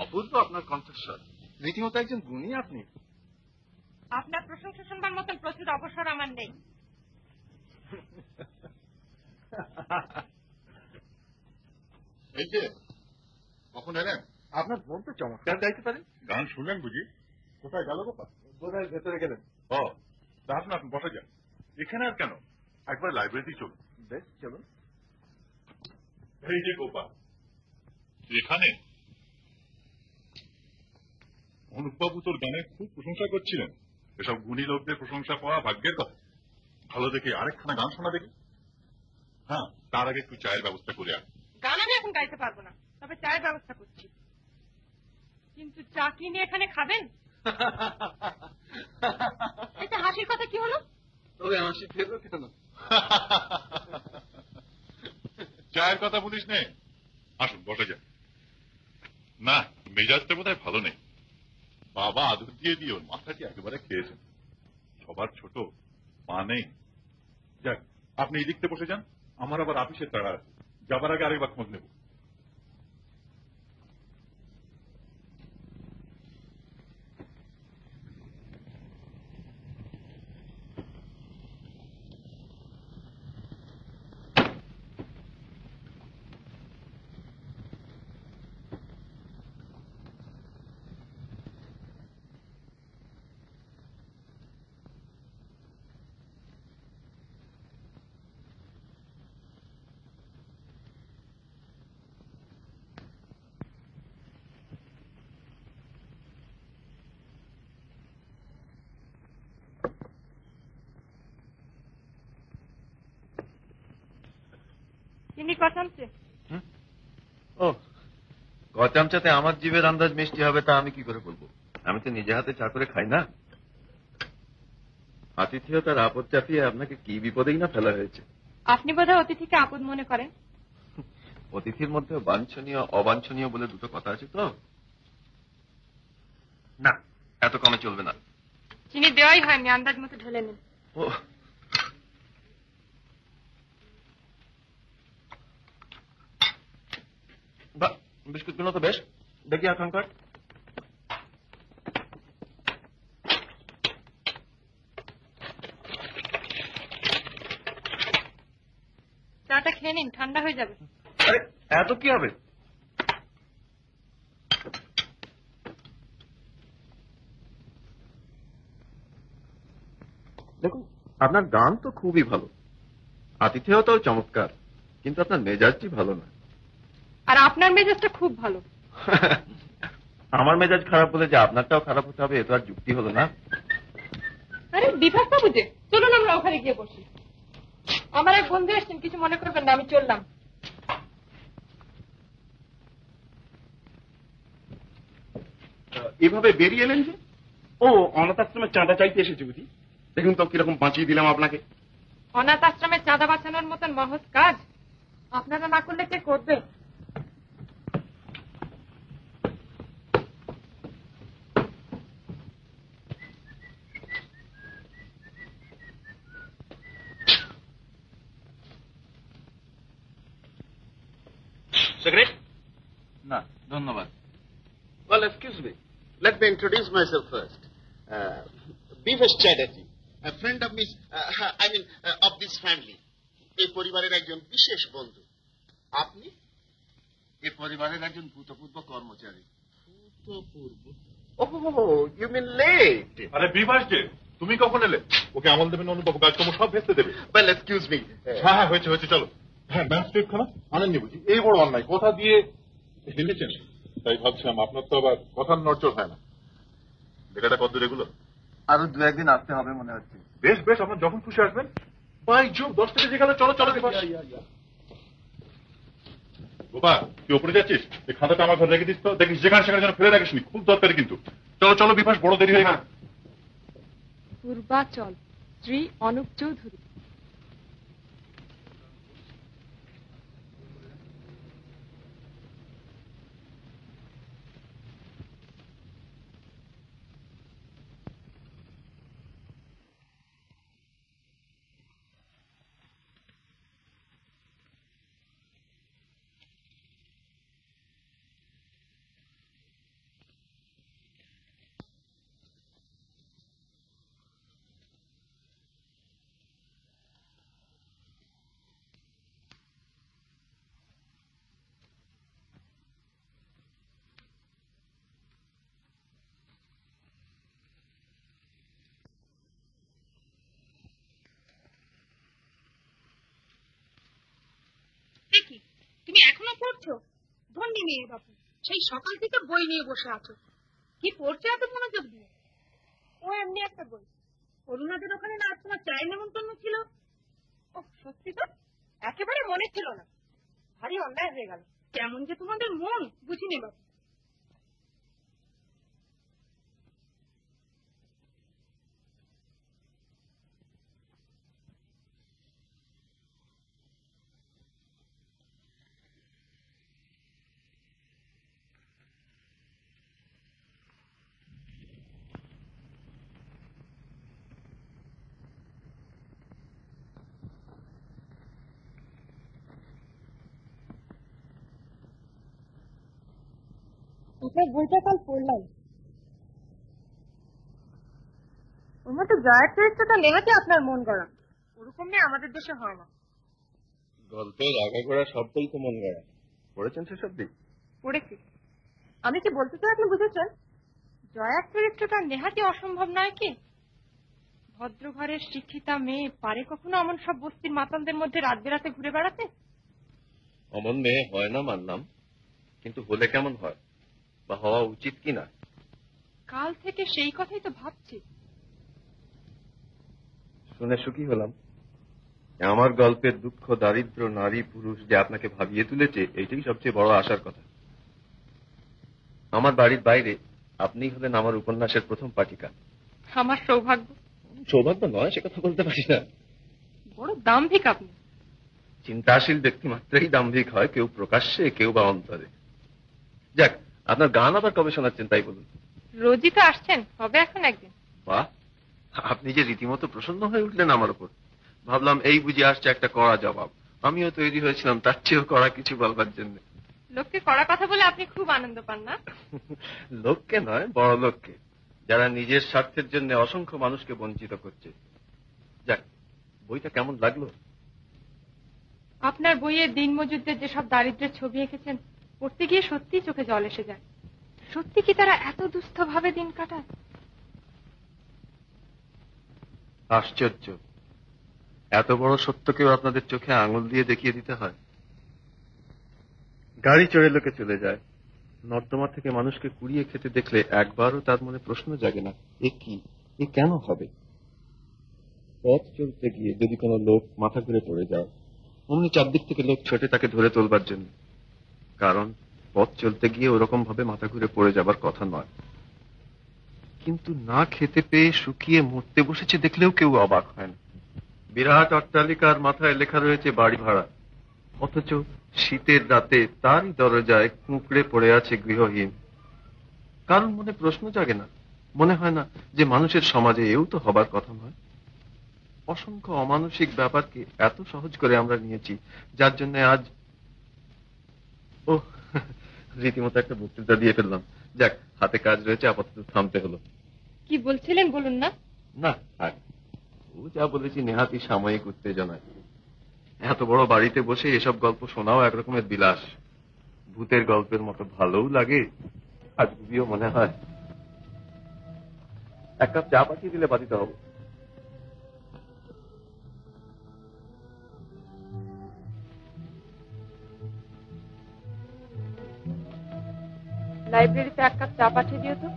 অপূর্ব আপনার কণ্ঠস্বর, রীতিমতো একজন গুণী আপনি। আপনার প্রশংসা শুনবার মতন প্রচুর অবসর আমার নেই। এই যে কখন এলেন? আপনার বোন তো চমৎকার গাইতে পারে। গান শুনলেন বুঝি? কোথায় গেল গোপা? বোধহয় ভেতরে গেলেন। ও, তা আসুন, আপনি বসে যান। এখানে আর কেন, একবার লাইব্রেরিতেই চলুন। বেশ, চলুন। এই যে গোপা, এখানে অনুপবাবু তোর গানের খুব প্রশংসা করছিলেন। এসব গুণী লোকদের প্রশংসা পাওয়া ভাগ্যের কথা। ভালো দেখে আরেকখানা গান শোনা দেখি। হ্যাঁ, তার আগে একটু চায়ের ব্যবস্থা করে আন। গান আমি এখন গাইতে পারবো না, তবে চায়ের ব্যবস্থা করছি। কিন্তু চা কিনে এখানে খাবেন? এটা হাসির কথা কি হলো? তবে হাসি ফেললো কেন? চায়ের কথা বলিস নে, আসুন বসে যান। না, মেজাজটা বোধহয় ভালো নেই। বাবা আদর দিয়ে দিয়ে ওর মাথাটি একেবারে খেয়েছেন। সবার ছোট, পা নেই। যাক, আপনি এই দিকতে বসে যান, আমার আবার অফিসের তাড়া আছে। যাবার আগে আরেকবার খোঁজ নেব। চিনি ক চামচে? ও, ক চামচাতে আমার জিভের আন্দাজ মিষ্টি হবে তা আমি কি করে বলবো? আমি তো নিজে হাতে চা করে খাই না। আতিথেয়তার আপদ চাপিয়ে আপনাকে কি বিপদেই না ফেলা হয়েছে। আপনি বোধহয় অতিথিকে আপদ মনে করেন। অতিথির মধ্যে বাঞ্ছনীয় অবাঞ্ছনীয় বলে দুটো কথা আছে তো। না, এত কমে চলবে না। চিনি দেওয়াই হয়নি, আন্দাজ মতো ঢেলে নিন। ও, বাহ, বিস্কুটগুলো তো বেশ, দেখি এখনকার। চাটা খেয়ে নিন, ঠান্ডা হয়ে যাবে। আরে এত কি হবে? দেখুন, আপনার গান তো খুবই ভালো, আতিথেয়তাও চমৎকার, কিন্তু আপনার মেজাজটি ভালো না। আর আপনার মেজাজটা খুব ভালো। আমার মেজাজ খারাপ বলে যে আপনারটাও খারাপ হতে হবে, এ তো আর যুক্তি হলো না। আরে বিভাগ বাবু যে, চলুন আমরা ওখানে গিয়ে বসি। আমার এক বন্ধু এসছেন, কিছু মনে করবেন না, আমি চললাম। এভাবে বেরিয়ে এলেন যে? ও, অনাথ আশ্রমের চাঁদা চাইতে এসেছে বুঝি? দেখুন তো কিরকম বাঁচিয়ে দিলাম আপনাকে। অনাথ আশ্রমের চাঁদা বাঁচানোর মতন মহৎ কাজ আপনারা না করলে কে করবে? সিগারেট? না, ধন্যবাদ। Well, excuse me. Let me introduce myself first. Bivesh Chatterjee, a friend of Miss, of this family. এই পরিবারের একজন বিশেষ বন্ধু। আপনি? এই পরিবারের একজন ভূতপূর্ব কর্মচারী। ভূতপূর্ব? Oh, you mean late? আরে বিভাস যে, তুমি কখন এলে? ওকে আমল দেবেন অনুপবাবু, কাজকর্ম সব ভেস্তে দেবে। Well, excuse me. হ্যাঁ হ্যাঁ, হয়েছে হয়েছে, চলো। হ্যাঁ ম্যাম স্লিপ খানা আনেননি বুঝি? এই বড় অন্যায়, কথা দিয়ে হেলেছেন, তাই ভাবছিলাম আপনার তো আবার কথার নড়চড় হয় না। লেখাটা কত দূর এগুলো? আরো 2-1 দিন আসতে হবে মনে হচ্ছে। বেশ বেশ, আপনার যখন খুশি আসবেন। বাই জোব, 10টা বেজে গেল, চলো চলো। গোপাল, তুই ওপরে যাচ্ছিস? এই খাতাটা আমার ঘরে রেখে দিস তো, দেখিস যেখানে সেখানে যেন ফেলে রাখিস নি, খুব দরকারি কিন্তু। চলো চলো বিপাস, বড় দেরি হয়ে গেল। পূর্বাচল, শ্রী অনুপ চৌধুরী। দেখি তুমি এখনো পড়ছো? ধন্যী মেয়ে বাপু, সেই সকাল থেকে বই নিয়ে বসে আছো। কি পড়ছো এত মনোযোগ দিয়ে? ও এমনি একটা বই। অরুণাদের ওখানে না তোমার চায়ের নেমন্তন্ন ছিল? ও সত্যি তো, একেবারে মনে ছিল না। ভারী অন্যায় হয়ে গেল। কেমন যে তোমাদের মন বুঝিনি বাপু। আপনার বইটা কাল পড়লাম, ওর মধ্যে জয়ের চরিত্রটা নেহাতে আপনার মন গড়া। ওরকম মেয়ে আমাদের দেশে হয় না। গল্পের আগা করা সবটাই তো মন গড়া। পড়েছেন সেসব দিক? পড়েছি। আমি কি বলতে চাই আপনি বুঝেছেন? জয়ার চরিত্রটা নেহাতি অসম্ভব নয় কি? ভদ্র ঘরের শিক্ষিতা মেয়ে পারে কখনো এমন সব বস্তির মাতালদের মধ্যে রাত বেড়াতে ঘুরে বেড়াতে? অমন মেয়ে হয় না মানলাম, কিন্তু হলে কেমন হয় বা হওয়া উচিত কিনা কাল থেকে সেই কথাই তো ভাবছি। শুনে সুখী হলাম। আমার গল্পের দুঃখ দারিদ্র নারী পুরুষ যে আপনাকে ভাবিয়ে তুলেছে, এইটাই সবচেয়ে বড় আশার কথা। আমার বাড়ির বাইরে আপনি হলেন আমার উপন্যাসের প্রথম পাঠিকা। আমার সৌভাগ্য। সৌভাগ্য নয় সে কথা বলতে পারি না। বড় দাম্ভিক আপনি। চিন্তাশীল ব্যক্তি মাত্রই দাম্ভিক হয়, কেউ প্রকাশ্যে কেউ বা অন্তরে। যাক, আপনার গান আবার কবে শোনাচ্ছেন তাই বলুন। রোজই তো আসছেন, হবে এখন একদিন। বাহ, আপনি যে রীতিমতো প্রসন্ন হয়ে উঠলেন আমার উপর। ভাবলাম এই বুঝি আসছে একটা কড়া জবাব। আমিও তৈরি হয়েছিলাম তার চেয়েও কড়া কিছু বলবার জন্য। লোককে কড়া কথা বলে আপনি খুব আনন্দ পান না? লোককে নয়, বড় লোককে, যারা নিজের স্বার্থের জন্য অসংখ্য মানুষকে বঞ্চিত করছে। যাক, বইটা কেমন লাগলো? আপনার বইয়ে দিনমজুরদের যেসব দারিদ্র্যের ছবি এঁকেছেন, পড়তে গিয়ে সত্যি চোখে জল এসে যায়। সত্যি কি তারা এত দুস্থ ভাবে দিন কাটায়? আশ্চর্য, এত বড় সত্যকেও আপনাদের চোখে আঙুল দিয়ে দেখিয়ে দিতে হয়। গাড়ি চড়ে লোকে চলে যায়, নর্দমা থেকে মানুষকে কুড়িয়ে খেতে দেখলে একবারও তার মনে প্রশ্ন জাগে না, এ কি, এ কেন হবে? পথ চলতে গিয়ে যদি কোনো লোক মাথা ঘুরে পড়ে যায়, অমনি চারদিক থেকে লোক ছোটে তাকে ধরে তোলবার জন্য। কারণ পথ চলতে গিয়ে ওরকম ভাবে মাথা ঘুরে পড়ে যাবার কথা নয়। কিন্তু না খেতে পেয়ে শুকিয়ে মরতে বসেছে দেখলেও কেউ অবাক হয় না। বিরাট অট্টালিকার মাথায় লেখা রয়েছে বাড়ি ভাড়া, অথচ শীতের রাতে তারই দরজায় কুঁকড়ে পড়ে আছে গৃহহীন। কারণ মনে প্রশ্ন জাগে না, মনে হয় না যে মানুষের সমাজে এও তো হবার কথা নয়। অসংখ্য অমানসিক ব্যাপারকে এত সহজ করে আমরা নিয়েছি, যার জন্য আজ ও রীতিমতো একটা বক্তৃতা দিয়ে ফেললাম। যাক, হাতে কাজ রয়েছে, আপাতত থামতে হলো। কি বলছিলেন বলুন না? না থাক, ও যা বলেছি নেহাতি সাময়িক উত্তেজনায়। এত বড় বাড়িতে বসে এসব গল্প শোনাও একরকমের বিলাস। ভূতের গল্পের মতো ভালোও লাগে, আজ গুবিও মনে হয়। এক কাপ চা পাঠিয়ে দিলে বাধিত হবো। লাইব্রেরিতে এক কাপ চা পাঠিয়ে দিও তো।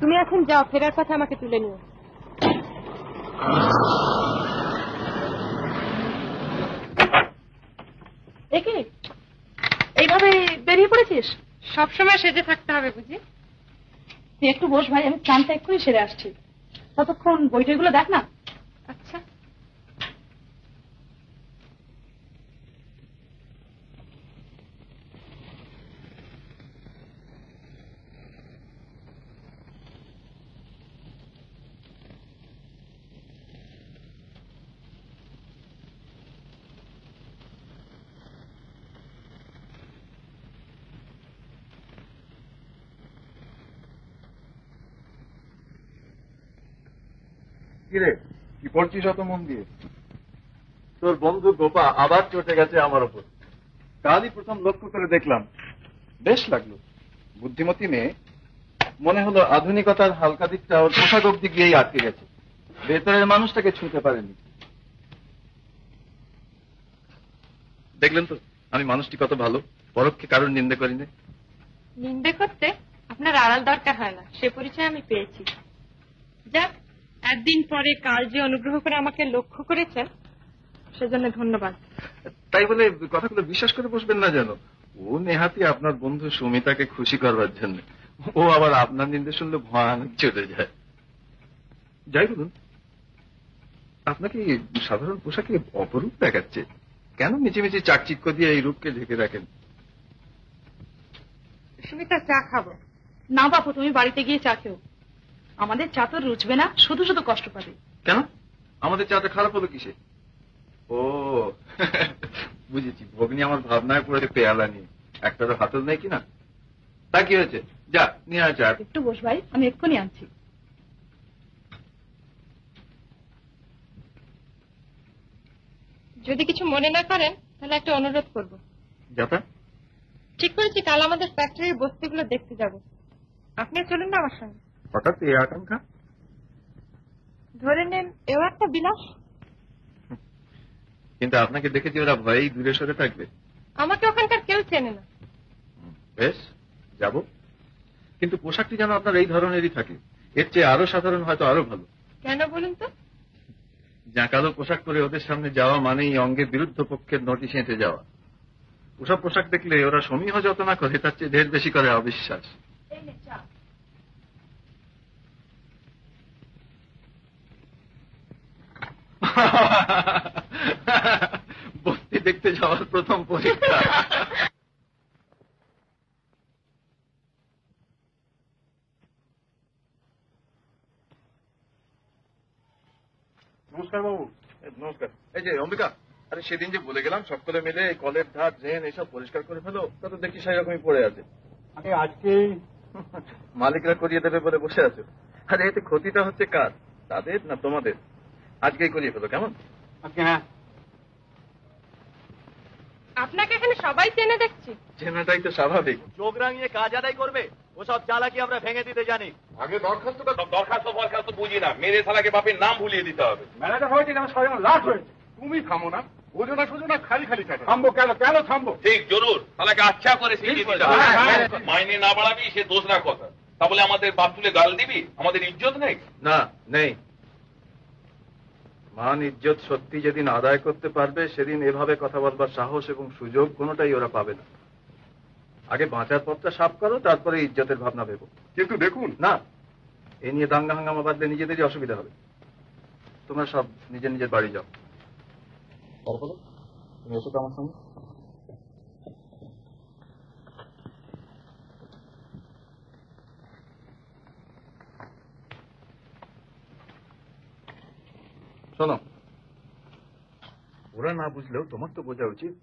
তুমি এখন যাও, ফেরার পথে আমাকে তুলে নিও। একে এইভাবে বেরিয়ে পড়েছিস? সবসময় সেজে থাকতে হবে বুঝি? তুই একটু বস ভাই, আমি চানটা এক্ষুনি সেরে আসছি। ততক্ষণ বইটইগুলো দেখ না। আচ্ছা। কিরে, কি পড়ছিস অত মন দিয়ে? তোর বন্ধু গোপা আবার চটে গেছে আমার ওপর। কালই প্রথম লক্ষ্য করে দেখলাম, বেশ লাগলো। বুদ্ধিমতী মেয়ে, মনে হলো আধুনিকতার হালকা দিকটা ওর পোশাক অব্দি গিয়েই আটকে গেছে, ভেতরের মানুষটাকে ছুঁতে পারেনি। দেখলেন তো আমি মানুষটি কত ভালো, পরোক্ষে কারোর নিন্দে করি না। নিন্দে করতে আপনার আড়াল দরকার হয় না, সে পরিচয় আমি পেয়েছি। যাক, একদিন পরে কাল যে অনুগ্রহ করে আমাকে লক্ষ্য করেছেন সেজন্য ধন্যবাদ। তাই বলে কথাগুলো বিশ্বাস করে বসবেন না যেন। ও নেহাতি আপনার বন্ধু সুমিতাকে খুশি করবার জন্য। ও আবার আপনার নিন্দে শুনলে ভয়ানক চলে যায়। যাই বলুন, আপনাকে সাধারণ পোশাকে অপরূপ দেখাচ্ছে। কেন মিছিমিছি চাকচিক্য দিয়ে এই রূপকে ঢেকে রাখেন? সুমিতা, চা খাবো। না বাপু, তুমি বাড়িতে গিয়ে চা খেও। আমাদের চা তো রুচবে না, শুধু শুধু কষ্ট পাবে। কেন? আমাদের চাটা খারাপ হলো কিসে? ও বুঝেছি, ভগ্নি আমার ভাবনায় পড়েছে পেয়ালা নিয়ে। একটারও হাতল নেই কিনা? তা কি হয়েছে? যা নিয়ে আয় চা। একটু বস ভাই, আমি এক্ষুনি আনছি। যদি কিছু মনে না করেন তাহলে একটা অনুরোধ করব। যাতা? ঠিক করেছি কাল আমাদের ফ্যাক্টরির বস্তিগুলো দেখতে যাব। আপনি চলুন না আমার সঙ্গে। হঠাৎ এই আকাঙ্ক্ষা? ধরে নেন এও একটা বিলাস। কিন্তু আপনাকে দেখেছি ওরা ভয়েই দূরে সরে থাকবে। আমাকে ওখানকার কেউ চেনে না। বেশ, যাব। কিন্তু পোশাকটি যেন আপনার এই ধরনেরই থাকে। এর চেয়ে আরো সাধারণ হয়তো আরো ভালো। কেন বলুন তো? জাঁকালো পোশাক পরে ওদের সামনে যাওয়া মানেই অঙ্গের বিরুদ্ধ পক্ষের নোটিশ এঁটে যাওয়া। ওসব পোশাক দেখলে ওরা সমীহ যত না করে তার চেয়ে ঢের বেশি করে অবিশ্বাস। বস্তি দেখতে যাওয়ার প্রথম পরীক্ষা। নমস্কার বাবু। নমস্কার। এই যে অম্বিকা, আরে সেদিন যে বলে গেলাম সকলে মিলে এই কলের ধার ড্রেন এসব পরিষ্কার করে ফেলো, তা তো দেখি সেই রকমই পড়ে আছে। আরে আজকে মালিকরা করিয়ে দেবে বলে বসে আছো। আরে এতে ক্ষতিটা হচ্ছে কার, তাদের না তোমাদের? আজকেই করিয়ে ফেলো, কেমন? হ্যাঁ। আপনাকে এখানে সবাই চেনে দেখছি। চেনাটাই তো স্বাভাবিক। চোখ রাঙিয়ে কাজ আদায় করবে, ওসব চালাকি আমরা ভেঙে দিতে জানি। আগে দরখাস্ত বুঝি না, মেরে শালাকে বাপের নাম ভুলিয়ে দিতে হবে। মেলাটা হয়েছে যেন স্বয়ং লাশ হয়েছে। তুমি থামো না, ওজনা সোজনা খালি খালি থাকে। থামবো কেন? কেন থামবো? ঠিক জরুর, শালাকে আচ্ছা করে শিখিয়ে দিতে হবে। মাইনে না বাড়াবি সে দোসরা কথা, তা বলে আমাদের বাপ তুলে গাল দিবি? আমাদের ইজ্জত নেই? না, নেই। মান ইজ্জত সত্যি যেদিন আদায় করতে পারবে সেদিন এভাবে কথা বলবার সাহস এবং সুযোগ কোনোটাই ওরা পাবে না। আগে বাঁচার পথটা সাফ করো, তারপরে ইজ্জতের ভাবনা ভেবো। কিন্তু দেখুন না, এ নিয়ে দাঙ্গা হাঙ্গামা বাদলে নিজেদেরই অসুবিধা হবে। তোমরা সব নিজের নিজের বাড়ি যাও। তুমি এসো তো আমার সঙ্গে। শোনো, ওরা না বুঝলেও তোমার তো বোঝা উচিত।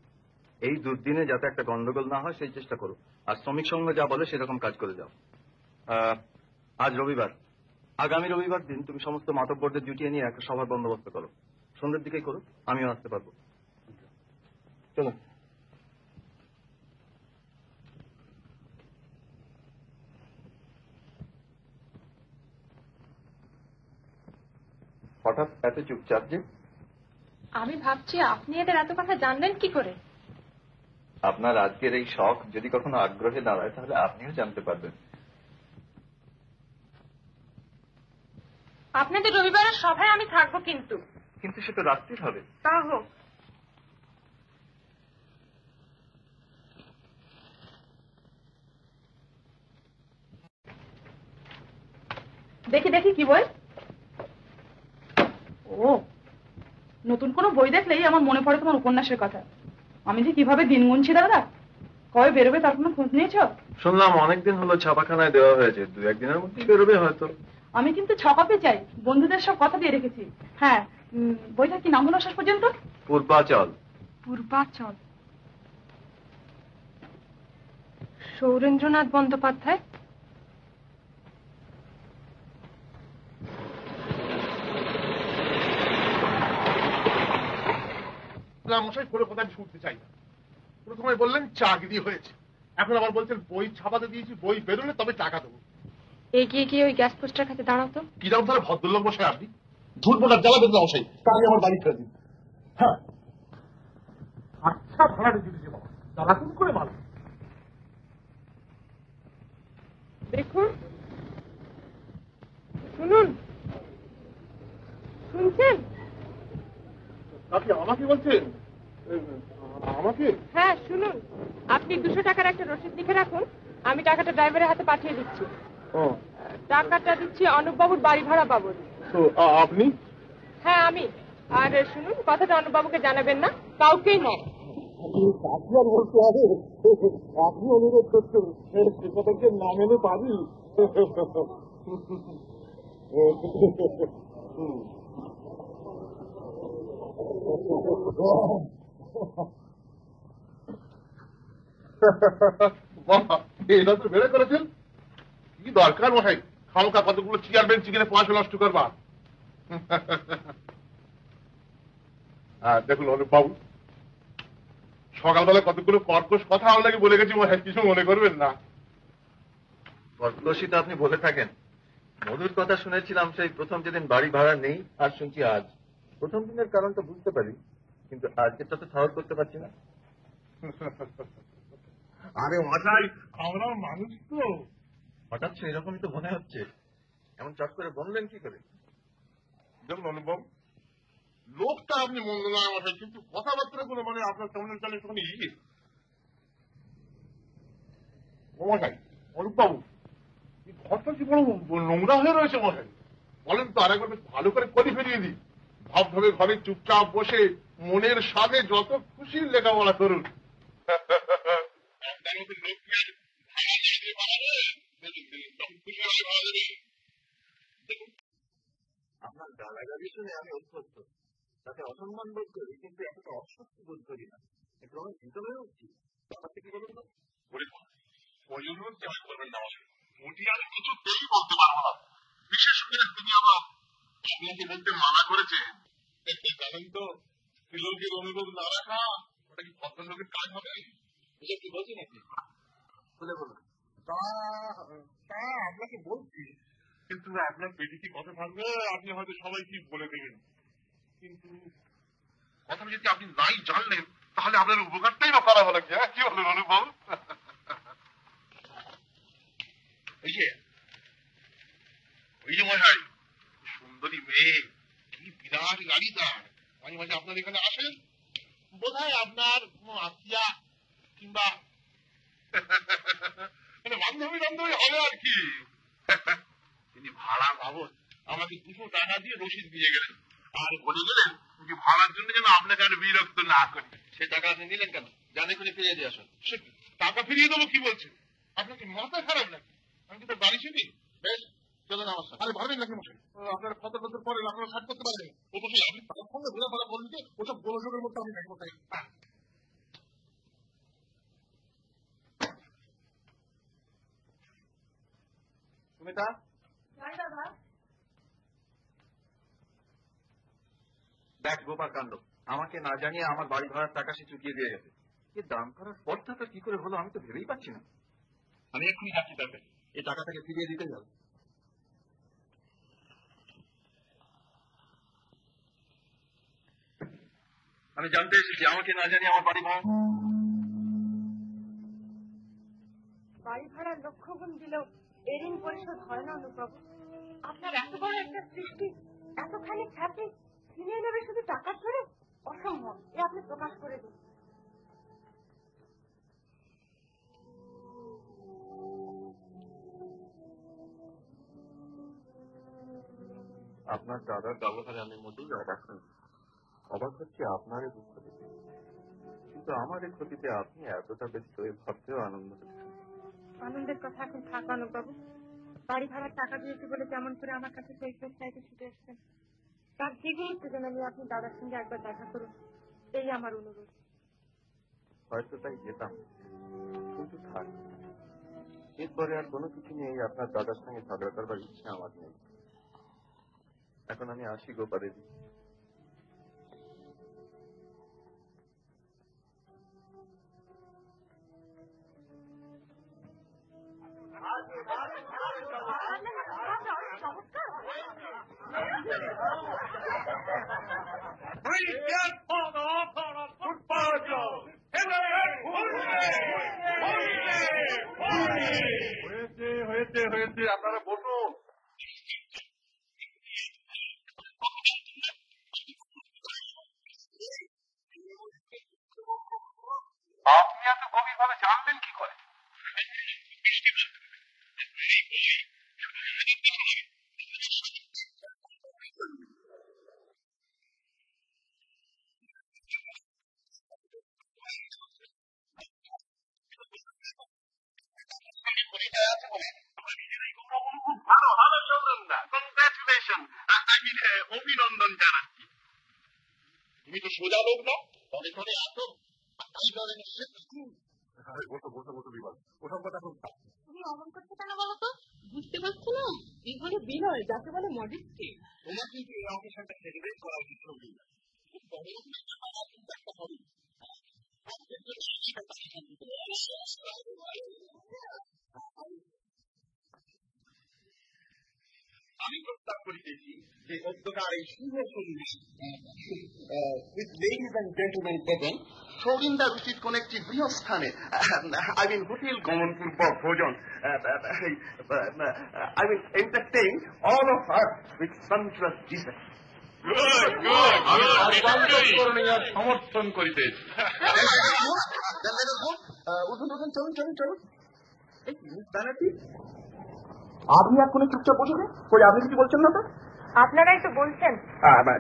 এই দুর্দিনে যাতে একটা গন্ডগোল না হয় সেই চেষ্টা করো, আর শ্রমিক সংঘ যা বলে সেরকম কাজ করে যাও। আজ রবিবার, আগামী রবিবার দিন তুমি সমস্ত মাতব্বরদের জুটিয়ে নিয়ে একটা সভার বন্দোবস্ত করো। সন্ধ্যের দিকেই করো, আমিও আসতে পারবো। চলো। হঠাৎ এত চুপচাপ যে? আমি ভাবছি আপনি এদের এত কথা জানলেন কি করে? আপনার আজকের এই শখ যদি কখনো আগ্রহে দাঁড়ায় তাহলে আপনিও জানতে পারবেন। আপনাদের রবিবারের সভায় আমি থাকবো, কিন্তু কিন্তু সেটা রাত্রির হবে। তা হোক। দেখি দেখি কি বই? ও, নতুন কোনো বই দেখলেই আমার মনে পড়ে তোমার উপন্যাসের কথা। আমি যে কিভাবে দিন গুনছি দাদা, কবে বেরোবে তার কোনো খোঁজ নিয়েছ? শুনলাম অনেকদিন হলো ছাপাখানায় দেওয়া হয়েছে, 2-1 দিনের মধ্যেই বেরোবে হয়তো। আমি কিন্তু 6 কপি চাই, বন্ধুদের সব কথা দিয়ে রেখেছি। হ্যাঁ, বইটা কি নাম হলো শেষ পর্যন্ত? পূর্বাচল। পূর্বাচল, সৌরেন্দ্রনাথ বন্দ্যোপাধ্যায়। মশাই কোনো কথা আমি শুনতে চাই না। প্রথমে বললেন চাকরি হয়েছে, এখন আবার বলছেন বই ছাপাতে দিয়েছি, বই বেরোলে তবে টাকা দেবো। এগিয়ে গিয়ে ওই গ্যাস পোস্টার কাছে দাঁড়াও তো। কি দাম তাহলে ভদ্রলোক মশাই আপনি? ঝুট বলার জ্বালা বেঁধে মশাই, তাহলে আমার বাড়ি ফেলে দিন। হ্যাঁ, আচ্ছা ভাড়া দিতে বাবা, জ্বালা কোন করে ভালো। দেখুন, শুনুন, শুনছেন? আপনি আমাকে বলছেন? আমাকে? হ্যাঁ শুনুন, আপনি 200 টাকার একটা রসিদ লিখে রাখুন, আমি টাকাটা ড্রাইভারের হাতে পাঠিয়ে দিচ্ছি। টাকাটা দিচ্ছি অনুপবাবুর বাড়ি ভাড়া বাবদ। তো আপনি? হ্যাঁ আমি। আর শুনুন, কথাটা অনুপবাবুকে জানাবেন না, কাউকেই নয়। আপনি আর বলতে হবে, আপনি অনুরোধ করছেন, সেটাকে না মেনে পারি? এটা তো বেড়ে করেছেন। কি দরকার মশাই খামোখা কতগুলো চেয়ার বেঞ্চ কিনে পয়সা নষ্ট করবা? দেখুন অনুপবাবু, সকালবেলা কতগুলো কর্কশ কথা আপনাকে বলে গেছি মশাই, কিছু মনে করবেন না। কর্কশই তো আপনি বলে থাকেন। মধুর কথা শুনেছিলাম সেই প্রথম যেদিন বাড়ি ভাড়া নেই, আর শুনছি আজ। প্রথম দিনের কারণটা বুঝতে পারি, কিন্তু আজকেরটা তো ঠাহর করতে পারছি না। আরে মশাই, আমরা মানুষ তো। হঠাৎ এরকমই তো মনে হচ্ছে। এমন চট করে বললেন কি করে? দেখুন অনুপম, লোকটা আপনি মন্দ নয় মশাই, কিন্তু কথাবার্তা গুলো মানে আপনার সামনে চালে একটুখানি ইয়ে। ও মশাই, অনুপবাবু, এই ঘরটা কি বড় নোংরা হয়ে রয়েছে মশাই। বলেন তো আরেকবার বেশ ভালো করে কলি ফেরিয়ে দিই। ভাবভাবে ঘরে চুপচাপ বসে মনের স্বাদে যত খুশির লেখাপড়া করুন। আপনার গালাগালি শুনে আমি অভ্যস্ত, তাতে অসম্মান বোধ করি, কিন্তু এতটা অস্বস্তি বোধ করি না। একটু আমি ভীত হয়ে উঠছি। ব্যাপারটা কি বলুন তো? ওই অনুরোধ কেমন করবেন না আমাকে, মোটি আর কিছুতেই বলতে পারবো না। বিশেষ করে তিনি আবার আপনাকে বলতে মানা করেছে। জানেন তো, স্ত্রীলোকের অনুরোধ না রাখা ওটা কি ভদ্রলোকের কাজ হবে? এটা কি বলছেন আপনি? বলে বলুন। তা আপনাকে বলছি, কিন্তু আপনার পেটে কি কথা থাকবে, আপনি হয়তো সবাই কি বলে দেবেন। কিন্তু কথা যদি আপনি নাই জানলেন, তাহলে আপনার উপকারটাই বা করা হলো কি? কি বলেন অনুভব? এই যে মশাই, সুন্দরী মেয়ে, কি বিরাট গাড়ি তার। মাঝে মাঝে আপনার এখানে আসেন, বোধ হয় আপনার কোনো আত্মীয়া কিংবা মানে বান্ধবী হবে আর কি। তিনি ভাড়া বাবদ আমাকে 200 টাকা দিয়ে রসিদ দিয়ে গেলেন, আর বলে গেলেন যে ভাড়ার জন্য যেন আপনাকে আর বিরক্ত না করি। সে টাকা আপনি নিলেন কেন? জানে করে ফিরিয়ে দিয়ে আসুন। সে টাকা ফিরিয়ে দেবো কি বলছেন? আপনাকে মাথা খারাপ নাকি? আমি কি তো বাড়ি চিনি? বেশ, চলুন আমার সাথে। আরে ভাববেন নাকি মশাই? আপনারা কত বছর পরে আপনারা সাজ করতে পারেন ও তো আপনি তার সঙ্গে ঘোরাফেরা করলেন যে ওসব গোলযোগের মধ্যে আমি থাকবো তাই সুমিতা দেখ গোপাল কাণ্ড আমাকে না জানিয়ে আমার বাড়ি ভাড়ার টাকা সে চুকিয়ে দিয়ে গেছে এ দাম করার পথটা কি করে হলো আমি তো ভেবেই পাচ্ছি না আমি এক্ষুনি যাচ্ছি তাকে এই টাকাটাকে ফিরিয়ে দিতে যাবো আমি জানতে এসেছি আমাকে না জানিয়ে আমার বাড়ি ভাড়া লক্ষ্যগুণ দিলেও এ ঋণ পরিশোধ হয় না অনুপ্রভু। আপনার এত বড় একটা সৃষ্টি, এতখানি খ্যাতি কিনে নেবে শুধু টাকা ধরে? অসম্ভব, এ আপনি প্রকাশ করে দিন। আপনার দাদার ব্যবহারে আমি মোটেই অবাক নই। অবাক হচ্ছে আপনার এই দুঃখ দিতে, কিন্তু আমার এই ক্ষতিতে আপনি এতটা ব্যস্ত হয়ে ভাবতেও আনন্দ হচ্ছে। আনন্দের কথা এখন থাক অনুপ্রভু। বাড়ি ভাড়ার টাকা দিয়েছি বলে যেমন করে আমার কাছে কৈফিয়ত চাইতে ছুটে এসছেন, তার দ্বিগুণ উত্তেজনা নিয়ে আপনি দাদার সঙ্গে একবার দেখা করুন, এই আমার অনুরোধ। হয়তো তাই যেতাম, কিন্তু থাক, এরপরে আর কোনো কিছু নিয়েই আপনার দাদার সঙ্গে ঝগড়া করবার ইচ্ছে আমার নেই। এখন আমি আসি গোপা দেবী। হয়েছে হয়েছে আপনারা বসুন। আপনি এত গভীর ভাবে জানলেন কি করে? অভিনন্দন জানাচ্ছি। তুমি তো সোজা লোক না, তবে করে আসো। বসো বসো বসো বিবাদ, ওসব কথা খুব তুমি অমন করছো কেন বলো তো? বুঝতে পারছো না, এই হলো বিনয়, যাকে বলে মডেস্টি। তোমার কিন্তু এই অফিসারটা সেলিব্রেট করা উচিত ছবি আমি প্রস্তাব করিতেছি যে অধ্যকার এই শুভ সন্ধ্যা with ladies and gentleman present সৌরিন্দার উচিত কোন একটি গৃহস্থানে, আই মিন হোটেল গমনপূর্বক ভোজন, I mean entertain all of her with সানফ্লাস ডিসেন্ট। সমর্থন করিতেছি। উঠুন উঠুন, চলুন চলুন চলুন। আপনি এখনো চুপচাপ বসে নেই, কই আপনি কিছু বলছেন না তো? আপনারাই তো বলছেন।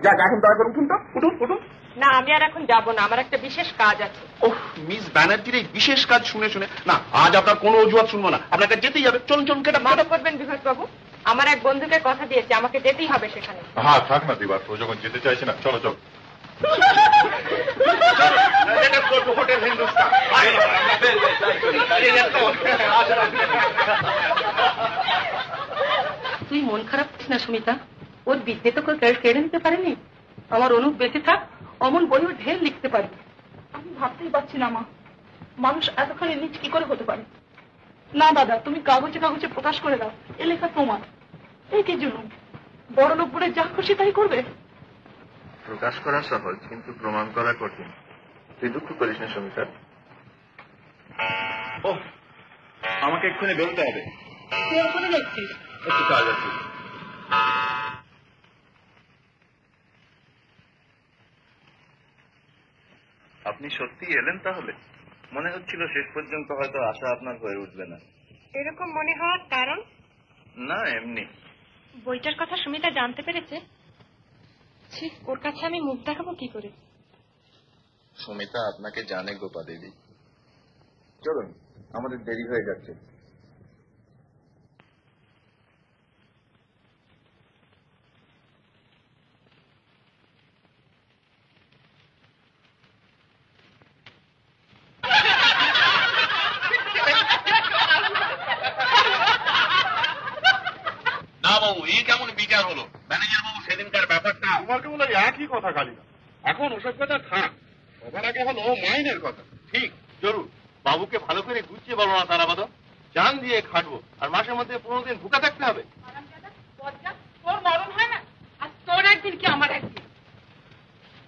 যাক এখন দয়া করে উঠুন তো, উঠুন উঠুন। না, আমি আর এখন যাব না, আমার একটা বিশেষ কাজ আছে। ওহ, মিস ব্যানার্জির এই বিশেষ কাজ শুনে শুনে না, আজ আপনার কোনো অজুহাত শুনবো না, আপনাকে যেতেই হবে। চলুন চলুন, কেটে মাফ করবেন বিভাস বাবু, আমার এক বন্ধুকে কথা দিয়েছে আমাকে যেতেই হবে সেখানে। হ্যাঁ থাক না দিবার, ও যখন যেতে চাইছে না, চলো চলো। হোটেল হিন্দুস্তান। তুই মন খারাপ করিস না সুমিতা, ওর বিদ্যে তো কেড়ে নিতে পারেনি। আমার অনুপ বেঁচে থাক, অমন বইও ঢের লিখতে পারে। আমি ভাবতেই পারছি না মা, মানুষ এতখানি নিচ কি করে হতে পারে। না দাদা, তুমি কাগজে কাগজে প্রকাশ করে দাও, এ লেখা তোমার। এই কি জন্য বড় লোক বলে যা খুশি তাই করবে? প্রকাশ করা সহজ, কিন্তু প্রমাণ করা কঠিন। তুই দুঃখ করিস না সুমিতা। ওহ, আমাকে এক্ষুনি বেরোতে হবে। তুই ওখানে যাচ্ছিস? একটু কাজ আছে। আপনি সত্যি এলেন তাহলে? মনে হচ্ছিল শেষ পর্যন্ত হয়তো আশা আপনার হয়ে উঠবে না। এরকম মনে হওয়ার কারণ? না, এমনি। বইটার কথা সুমিতা জানতে পেরেছে? ওর কাছে আমি মুখ দেখাবো কি করে? সুমিতা আপনাকে জানে গোপা দেবী। চলুন, আমাদের দেরি হয়ে যাচ্ছে। বাবু, এই কেমন বিচার হলো? ম্যানেজার বাবু সেদিনকার ব্যাপারটা তোমাকে বলে একই কথা কালিদা। এখন ওসব কথা থাক, সবার আগে হলো মাইনের কথা। ঠিক, জরুর। বাবুকে ভালো করে গুছিয়ে বলো না তারাবাদ। জান দিয়ে খাটবো, আর মাসের মধ্যে 15 দিন ভুকা থাকতে হবে। তোর মরণ হয় না, আর তোর একদিন কি আমার একদিন।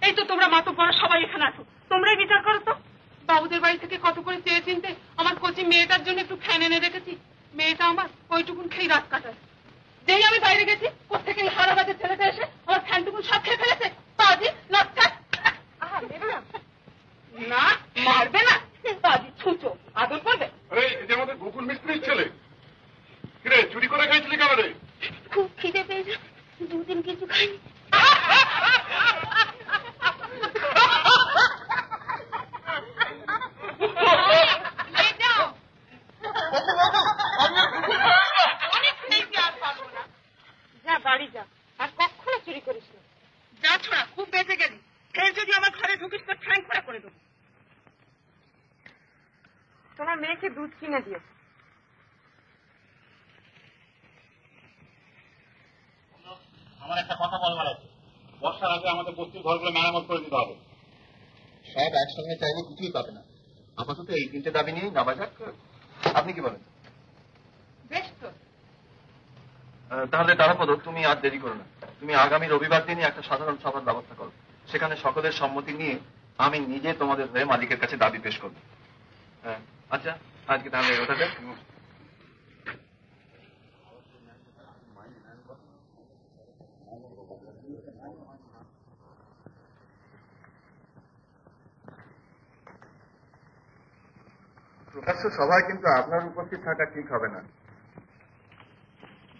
এই তো তোমরা মাতব্বর সবাই এখানে আসো, তোমরাই বিচার করো তো। বাবুদের বাড়ি থেকে কত করে চেয়ে চিনতে আমার কচি মেয়েটার জন্য একটু ফ্যান এনে রেখেছি। মেয়েটা আমার ওইটুকুন খেয়ে রাত কাটায়। যেই আমি বাইরে গেছি, কোথেকে এই হারাবাজের ছেলেটা এসে আমার ফ্যানটুকুন সব খেয়ে ফেলেছে। বাজি লজ্জা। না মারবে না, বাজি ছুঁচো, আদর করবে। আরে এদের মধ্যে গোকুল মিস্ত্রির ছেলে। কিরে, চুরি করে খাইছিলি কেন রে? খুব খিদে পেয়েছে, 2 দিন কিছু খাইনি। যা বাড়ি যা, আর কখনো চুরি করিস না। যা ছোড়া, খুব বেঁচে গেলি। ফের যদি আমার ঘরে ঢুকিস তো ঠ্যাং খোঁড়া করে দেবো। তোমার মেয়েকে দুধ কিনে দিও। আমার একটা কথা বলবার আছে। বর্ষার আগে আমাদের বস্তির ঘরগুলো মেরামত করে দিতে হবে। সব একসঙ্গে চাইলে কিছুই পাবে না। আপাতত এই 3টে দাবি নিয়েই নাবা যাক। আপনি কি বলেন? বেশ তো। তাহলে তারাপদ, তুমি আর দেরি করো না। তুমি আগামী রবিবার দিনই একটা সাধারণ সভার ব্যবস্থা করো। সেখানে সকলের সম্মতি নিয়ে আমি নিজে তোমাদের হয়ে মালিকের কাছে দাবি পেশ করবো। আচ্ছা, আজকে তাহলে ওটা দেখ। প্রকাশ্য সভায় কিন্তু আপনার উপস্থিত থাকা ঠিক হবে না।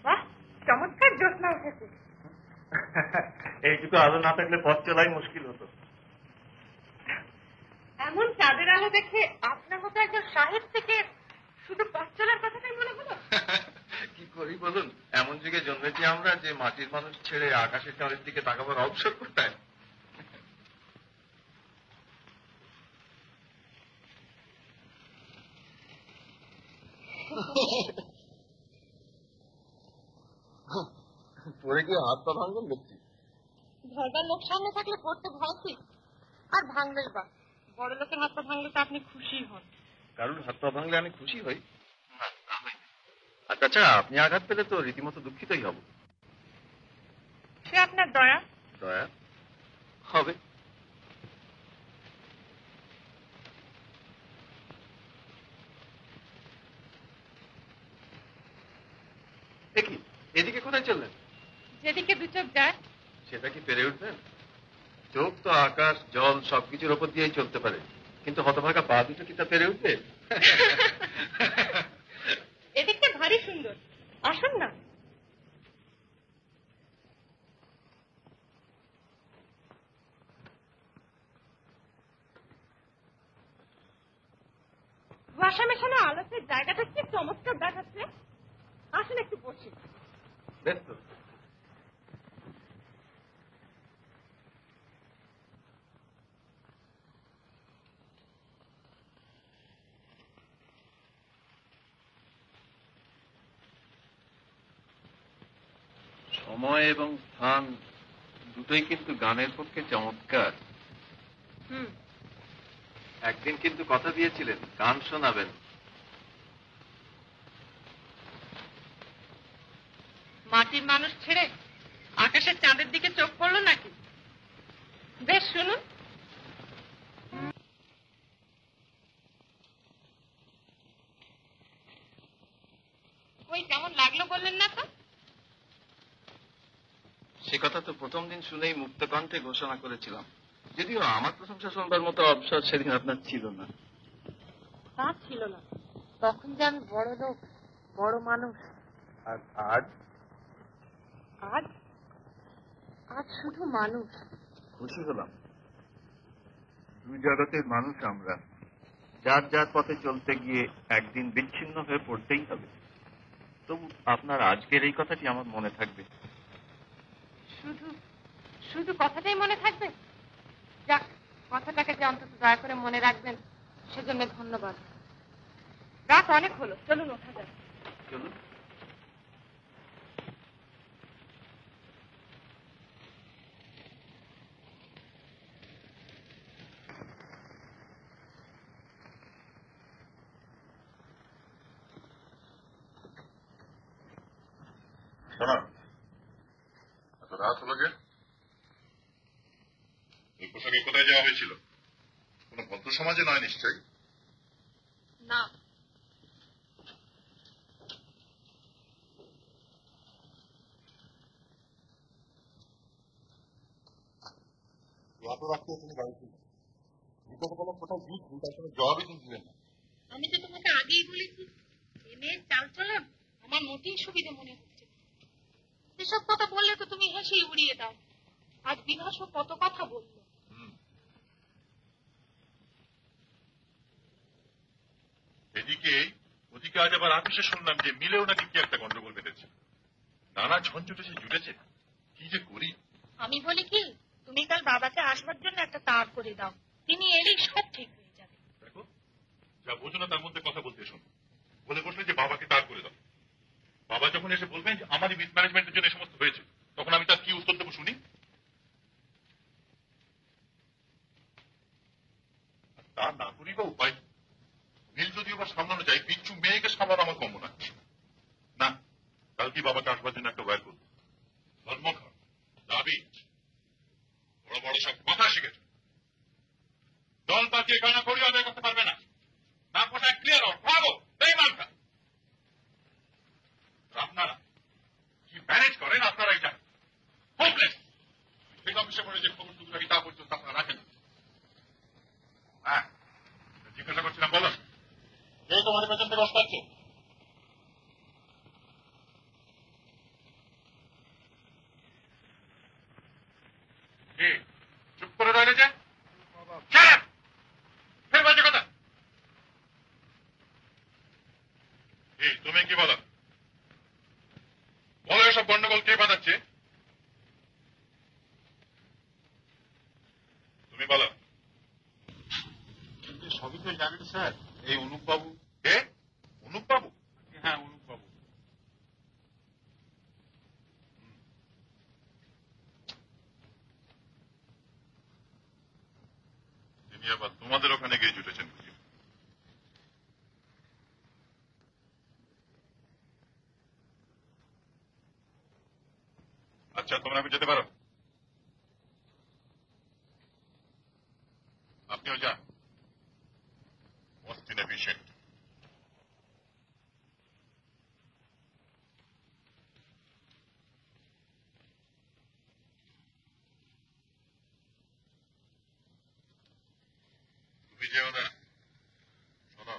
বাহ, চমৎকার জ্যোৎস্না উঠেছে। এইটুকু আলো না থাকলে পথ চলাই মুশকিল হতো। এমন চাঁদের আলো দেখে আপনার মতো একজন সাহেব থেকে শুধু পথ চলার কথাটাই মনে হলো। কি করি বলুন, এমন যুগে জন্মেছি আমরা যে মাটির মানুষ ছেড়ে আকাশের চাঁদের দিকে তাকাবার অবসর কোথায়। পরে গিয়ে হাত পা ভাঙবেন দেখছি। ধরবার লোক সামনে থাকলে পড়তে ভয় কি, আর ভাঙলেই বা। বড় লোকের হাত পা ভাঙলে তো আপনি খুশি হন। কারণ হাত পা ভাঙলে আমি খুশি হই না? আর তাছাড়া আপনি আঘাত পেলে তো রীতিমতো দুঃখিতই হব। সে আপনার দয়া। দয়া হবে। দেখি, এদিকে কোথায় চললেন? যেদিকে দু চোখ যায়। সেটা কি পেরে উঠবেন? চোখ তো আকাশ জল সবকিছুর ওপর দিয়েই চলতে পারে, কিন্তু হতভাগা পা দুটো কি তা পেরে উঠবে? এদিকটা ভারী সুন্দর, আসুন না। কুয়াশা মেশানো আলোতে জায়গাটা কি চমৎকার দেখাচ্ছে। আসুন একটু বসি। বেশ তো। সময় এবং স্থান দুটোই কিন্তু গানের পক্ষে চমৎকার। একদিন কিন্তু কথা দিয়েছিলেন গান শোনাবেন। মাটির মানুষ ছেড়ে আকাশের চাঁদের দিকে চোখ পড়লো নাকি? বেশ, শুনুন। ওই কেমন লাগলো বললেন না তো? সে কথা তো প্রথম দিন শুনেই মুক্ত কণ্ঠে ঘোষণা করেছিলাম, যদিও আমার প্রশংসা শুনবার মতো অবসর সেদিন আপনার ছিল না। তা ছিল না, তখন যে আমি বড় লোক, বড় মানুষ। আর আজ? আজ আজ শুধু মানুষ। খুশি হলাম। দুই জগতের মানুষ আমরা, যার যার পথে চলতে গিয়ে একদিন বিচ্ছিন্ন হয়ে পড়তেই হবে। তবু আপনার আজকের এই কথাটি আমার মনে থাকবে। শুধু শুধু কথাটাই মনে থাকবে? যাক, কথাটাকে যে অন্তত দয়া করে মনে রাখবেন সেজন্য ধন্যবাদ। রাত অনেক হলো, চলুন ওঠা যাক। চলুন। শোনা, এত রাত হলো যে? এই পোশাকে কোথায় যাওয়া হয়েছিল? কোন ভদ্র সমাজে নয় নিশ্চয়ই? না, এত রাত্রে তুমি বাড়ি ছিল, জিজ্ঞাসা করলাম কোথায় গিয়েছি, তার সঙ্গে জবাবই তুমি দিলেন না। আমি তো তোমাকে আগেই বলেছি মেয়ের চাল চলন আমার মোটেই সুবিধে মনে হচ্ছে না। এসব কথা বললে তো তুমি হেসেই উড়িয়ে দাও। আজ বিভাস কত কথা বললো। এদিকে ওদিকে আজ আবার আপিসে শুনলাম যে মিলেও নাকি কি একটা গন্ডগোল বেঁধেছে, নানা ঝঞ্ঝট এসে জুটেছে। কি যে করি। আমি বলি কি, তুমি কাল বাবাকে আসবার জন্য একটা তার করে দাও, তিনি এলেই সব ঠিক হয়ে যাবে। দেখো, যা বোঝো না তার মধ্যে কথা বলতে শোনো। বলে বসলে যে বাবাকে তার করে দাও। বাবা যখন এসে বলবেন যে আমারই মিসম্যানেজমেন্টের জন্য এই সমস্ত হয়েছে, তখন আমি তার কি উত্তর দেবো শুনি? তা না করি বা উপায়, মিল যদিও বা সামলানো যায়, বিচ্ছু মেয়েকে সামলানো আমার কম না। না, কালকে বাবাকে আসবার জন্য একটা ওয়ার করবো। ধর্মঘট, দাবি, বড় বড় সব কথা শিখেছে। দল পাতিয়ে গানা করিয়ে আদায় করতে পারবে না। না কোথায় ক্লিয়ার হও, ভাবো বেইমানটা। আপনারা কি ম্যানেজ করেন আপনারাই জানেন। হোপলেস। সেই অফিসে করে যে খবর টুকু রাখি তা পর্যন্ত আপনারা রাখেন। হ্যাঁ, জিজ্ঞাসা করছিলাম, বলো কে তোমাদের পেছন থেকে অস্তাচ্ছে? চুপ করে রইলে যে? ফের বাজে কথা। তুমি কি বলো? বলো এসব গন্ডগোল কে বাঁধাচ্ছে? তুমি বলো। সবই তো জানেন স্যার, এই অনুপ বাবু। কে? অনুপ বাবু? হ্যাঁ, অনুপ বাবু। তিনি আবার তোমাদের ওখানে গিয়ে জুটেছেন বুঝি? আচ্ছা, তোমরা আমি যেতে পারো। আপনিও যান। Most inefficient. তুমি যেও না। শোনো,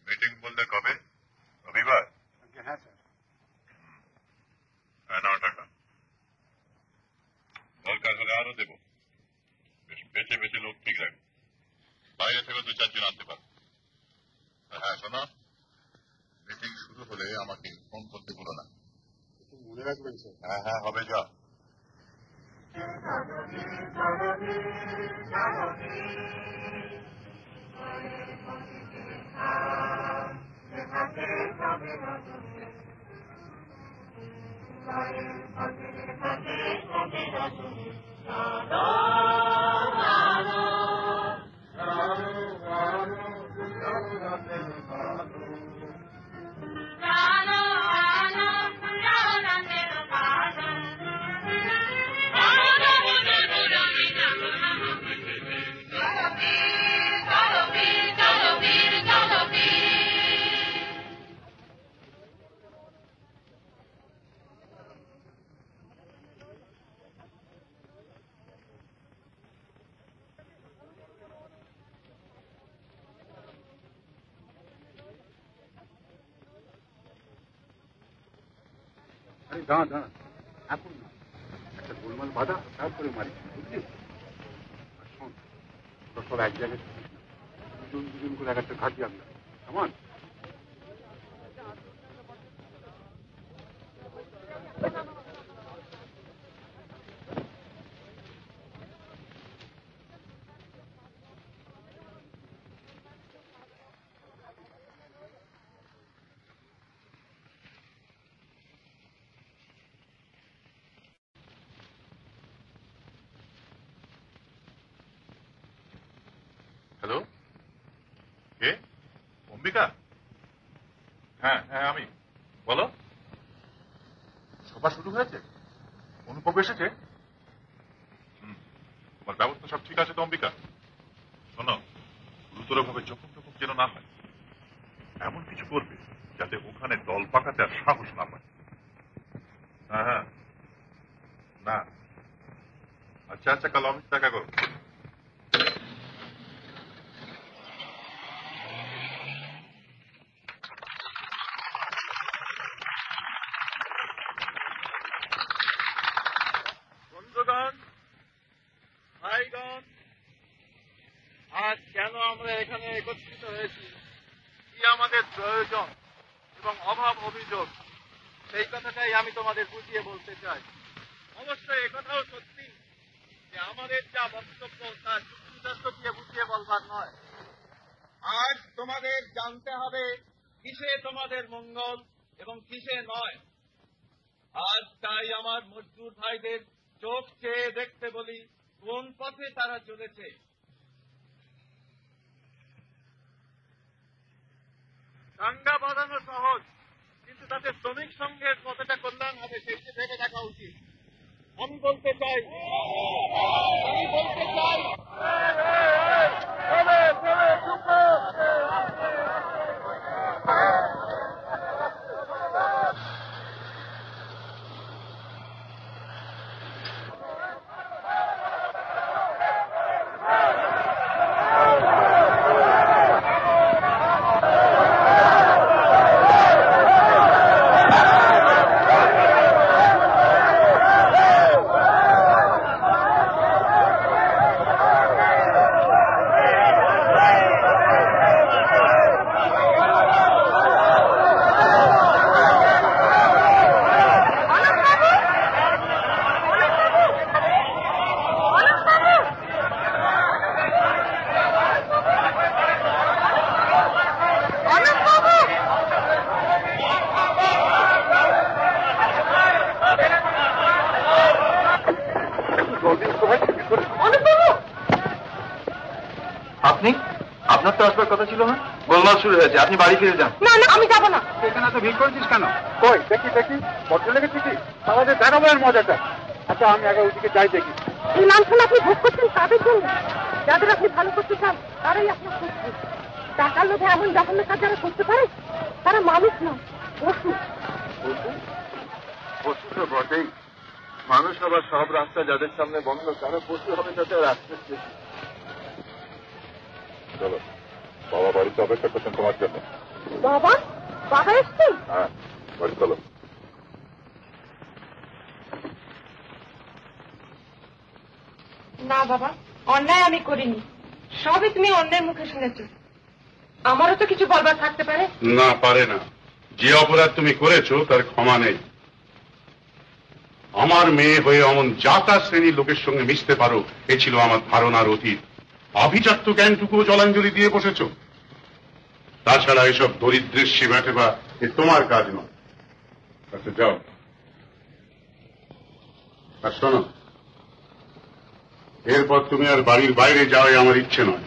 মিটিং বললে কবে? রবিবার? হ্যাঁ স্যার। হ্যাঁ, নাও টাকা। দরকার হলে আরো দেবো। বেশ বেঁচে বেঁচে লোক ঠিক রাখবে। বাইরে থেকে 2-4 জন আনতে পারো। হ্যাঁ শোনো, মিটিং শুরু হলে আমাকে ফোন করতে বলো না। মনে রাখবেন স্যার। হ্যাঁ হ্যাঁ, হবে, যা। আরে দাঁড়া দাঁড়া, এখন না, একটা গোলমাল বাঁধা, তারপরে মারি, বুঝলি? আর শোন, তোর সব এক জায়গায় থাকিস না, দুজন দুজন করে এক একটা ঘাট যাবি, কেমন? হ্যালো, কে? অম্বিকা? হ্যাঁ হ্যাঁ, আমি। বলো। সভা শুরু হয়েছে? অনুপম এসেছে? তোমার ব্যবস্থা সব ঠিক আছে তো অম্বিকা? শোনো, গুরুতরভাবে জখম টখম যেন না হয়, এমন কিছু করবে যাতে ওখানে দল পাকাতে আর সাহস না পায়। হ্যাঁ হ্যাঁ, না আচ্ছা আচ্ছা, কাল অফিস দেখা করো। বন্ধুগণ, ভাইগণ, আজ কেন আমরা এখানে একত্রিত হয়েছি, কি আমাদের প্রয়োজন এবং অভাব অভিযোগ, সেই কথাটাই আমি তোমাদের বুঝিয়ে বলতে চাই। অবশ্যই একথাও সত্যি যে আমাদের যা বক্তব্য তা যুক্তিতত্ত্ব দিয়ে বুঝিয়ে বলবার নয়। আজ তোমাদের জানতে হবে কিসে তোমাদের মঙ্গল এবং কিসে নয়। আজ তাই আমার মজদুর ভাইদের চোখ চেয়ে দেখতে বলি কোন পথে তারা চলেছে। দাঙ্গা বাঁধানো সহজ, কিন্তু তাতে শ্রমিক সংঘের কতটা কল্যাণ হবে সেইটি ভেবে দেখা উচিত। আমি বলতে চাই আপনি, আপনার তো আসবার কথা ছিল না? গোলমাল শুরু হয়েছে, আপনি বাড়ি ফিরে যান। না না, আমি যাবো না। এখানে তো ভিড় করেছিস কেন? কই দেখি দেখি, বড্ড লেগেছে কি? আমাদের দেখাবো এর মজাটা। আচ্ছা আমি আগে ওইদিকে যাই দেখি। এই লাঞ্ছনা আপনি ভোগ করছেন তাদের জন্য, যাদের আপনি ভালো করতে চান তারাই আপনার শত্রু। টাকার লোভে এমন জঘন্য কাজ যারা করতে পারে তারা মানুষ নয়, পশু। পশু তো বটেই, মানুষ আবার সব রাস্তা যাদের সামনে বন্ধ, তারা পশু হবে তাতে রাস্তা। চলো, বাবা বাড়িতে অপেক্ষা করছেন তোমার জন্য। বাবা, বাবা এসছেন? হ্যাঁ, বাড়ি চলো। না বাবা, অন্যায় আমি করিনি, সবই তুমি অন্যের মুখে শুনেছ। আমারও তো কিছু বলবার থাকতে পারে। না, পারে না। যে অপরাধ তুমি করেছো তার ক্ষমা নেই। আমার মেয়ে হয়ে অমন জাতা শ্রেণীর লোকের সঙ্গে মিশতে পারো, এ ছিল আমার ধারণার অতীত। আভিজাত্য জ্ঞানটুকুও জলাঞ্জলি দিয়ে বসেছ। তাছাড়া এসব দরিদ্রের সীমা টেপা এ তোমার কাজ নয়। আচ্ছা যাও। আর শোনো, এরপর তুমি আর বাড়ির বাইরে যাওয়াই আমার ইচ্ছে নয়।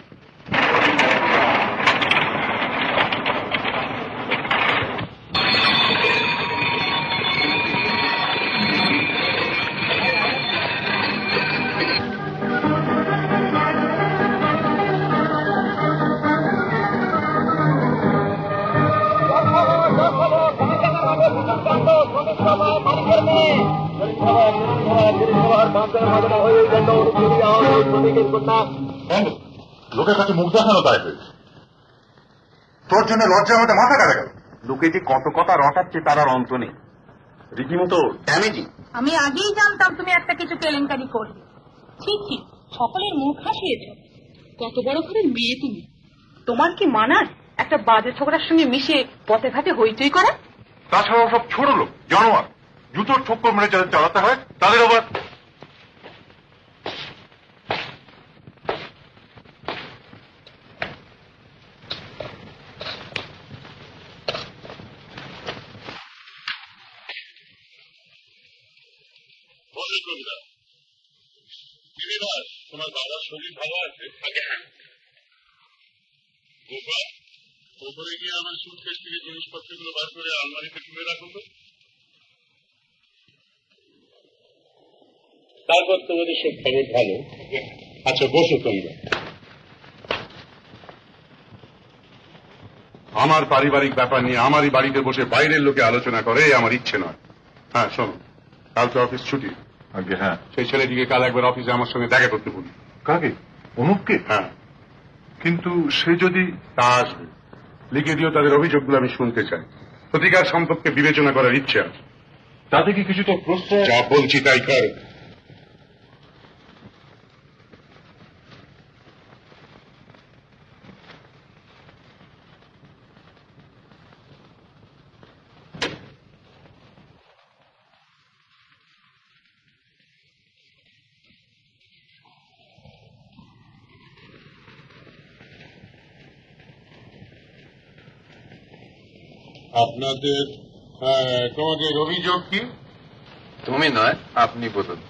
লোকের কাছে মুখ দেখানো তাই হয়েছে। তোর জন্য লজ্জা হতে মাথা কাটা গেল। লোকে যে কত কথা রটাচ্ছে তার আর অন্ত নেই, রীতিমতো ড্যামেজিং। আমি আগেই জানতাম তুমি একটা কিছু কেলেঙ্কারি করবে। ঠিক ঠিক, সকলের মুখ হাসিয়েছ। কত বড় ঘরের মেয়ে তুমি, তোমার কি মানার একটা বাজে ছোকরার সঙ্গে মিশে পথে ঘাটে হইচই করা? তাছাড়াও সব ছোট লোক, জানোয়ার, জুতোর ঠক্কর মেরে যাদের চালাতে হয় তাদের আবার তোমার বাবার শরীর ভালো আছে? গোপাল, ওপরে গিয়ে আমার সুটকেস থেকে জিনিসপত্রগুলো বার করে আলমারিতে তুলে রাখো তো। তারপর তোমাদের সব খবর ভালো। আচ্ছা বসো তোমরা। আমার পারিবারিক ব্যাপার নিয়ে আমারই বাড়িতে বসে বাইরের লোকে আলোচনা করে আমার ইচ্ছে নয়। হ্যাঁ শোনো, কাল তো অফিস ছুটি। আগে হ্যাঁ, সেই ছেলেটিকে কাল একবার অফিসে আমার সঙ্গে দেখা করতে বলি। কাকে? অনুপকে? হ্যাঁ। কিন্তু সে যদি তা আসবে, লিখে দিও তাদের অভিযোগগুলো আমি শুনতে চাই। প্রতিকার সম্পর্কে বিবেচনা করার ইচ্ছে আছে। তাতে কি কিছুটা প্রশ্রয়? যা বলছি তাই কর। আপনাদের তোমাদের অভিযোগ কি? তুমি নয়, আপনি বলুন।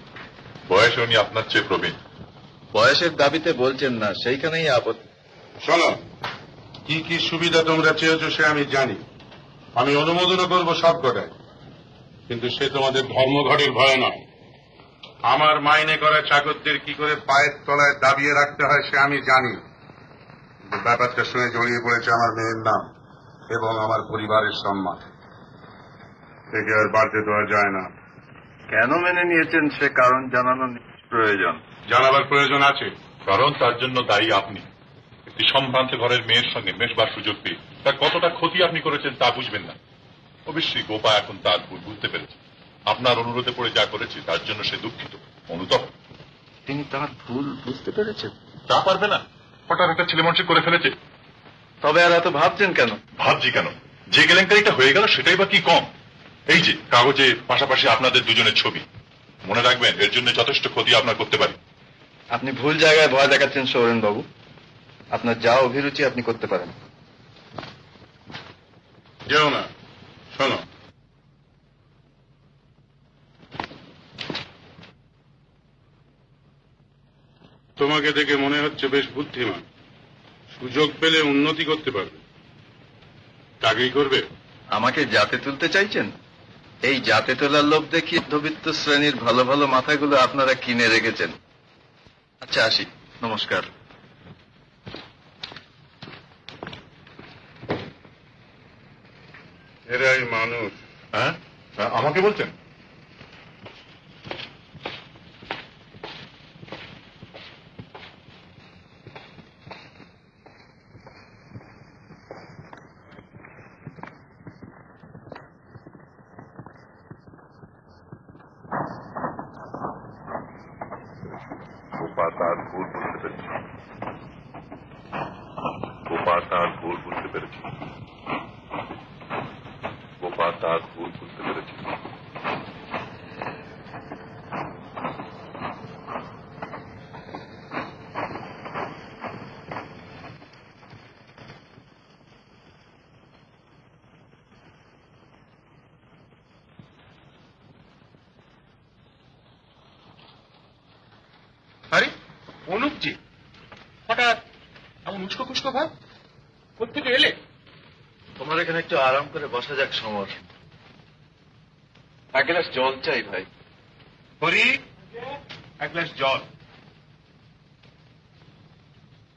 বয়স উনি আপনার চেয়ে প্রবীণ। বয়সের দাবিতে বলছেন না, সেইখানেই আপত্তি। শোনো, কি কি সুবিধা তোমরা চেয়েছো সে আমি জানি, আমি অনুমোদনও করবো সব কটায়, কিন্তু সে তোমাদের ধর্মঘটের ভয় নয়। আমার মাইনে করা চাকরদের কি করে পায়ের তলায় দাবিয়ে রাখতে হয় সে আমি জানি। ব্যাপারটা শুনে জড়িয়ে পড়েছে আমার মেয়ের নাম এবং আমার পরিবারের সম্মান। একে আর বাড়তে দেওয়া যায় না। কেন মেনে নিয়েছেন সে কারণ জানানো প্রয়োজন। জানাবার প্রয়োজন আছে, কারণ তার জন্য দায়ী আপনি। একটি সম্ভ্রান্ত ঘরের মেয়ের সঙ্গে মেশবার সুযোগ পেয়ে তার কতটা ক্ষতি আপনি করেছেন তা বুঝবেন না। অবশ্যই গোপা এখন তার ভুল বুঝতে পেরেছে। আপনার অনুরোধে পড়ে যা করেছে তার জন্য সে দুঃখিত, অনুতপ্ত। তিনি তার ভুল বুঝতে পেরেছেন? তা পারবে না, হঠাৎ একটা ছেলে মানুষ করে ফেলেছে। তবে আর এত ভাবছেন কেন? ভাবছি কেন, যে কেলেঙ্কারিটা হয়ে গেল সেটাই বা কি কম। এই যে কাগজে পাশাপাশি আপনাদের দুজনের ছবি, মনে রাখবেন এর জন্য যথেষ্ট ক্ষতি আপনার করতে পারি। আপনি ভুল জায়গায় ভয় দেখাচ্ছেন সৌরেন বাবু। আপনার যা অভিরুচি আপনি করতে পারেন। যেও না, শোনো, তোমাকে দেখে মনে হচ্ছে বেশ বুদ্ধিমান, সুযোগ পেলে উন্নতি করতে পারবে। চাকরি করবে? আমাকে জাতে তুলতে চাইছেন? এই জাতে তোলার লোভ দেখিয়ে মধ্যবিত্ত শ্রেণীর ভালো ভালো মাথাগুলো আপনারা কিনে রেখেছেন। আচ্ছা আসি, নমস্কার। এরাই মানুষ। হ্যাঁ, আমাকে বলছেন? গোপা তার ভুল বুঝতে পেরেছে। গোপা তার ভুল বুঝতে পেরেছে। গোপা তার ভুল বুঝতে পেরেছে। আরে অনুপজি, হঠাৎ এমন উস্কো খুস্কো ভাব, কোথেকে এলে? তোমার এখানে একটু আরাম করে বসা যাক সমর। এক গ্লাস জল চাই ভাই। হরি, এক গ্লাস জল।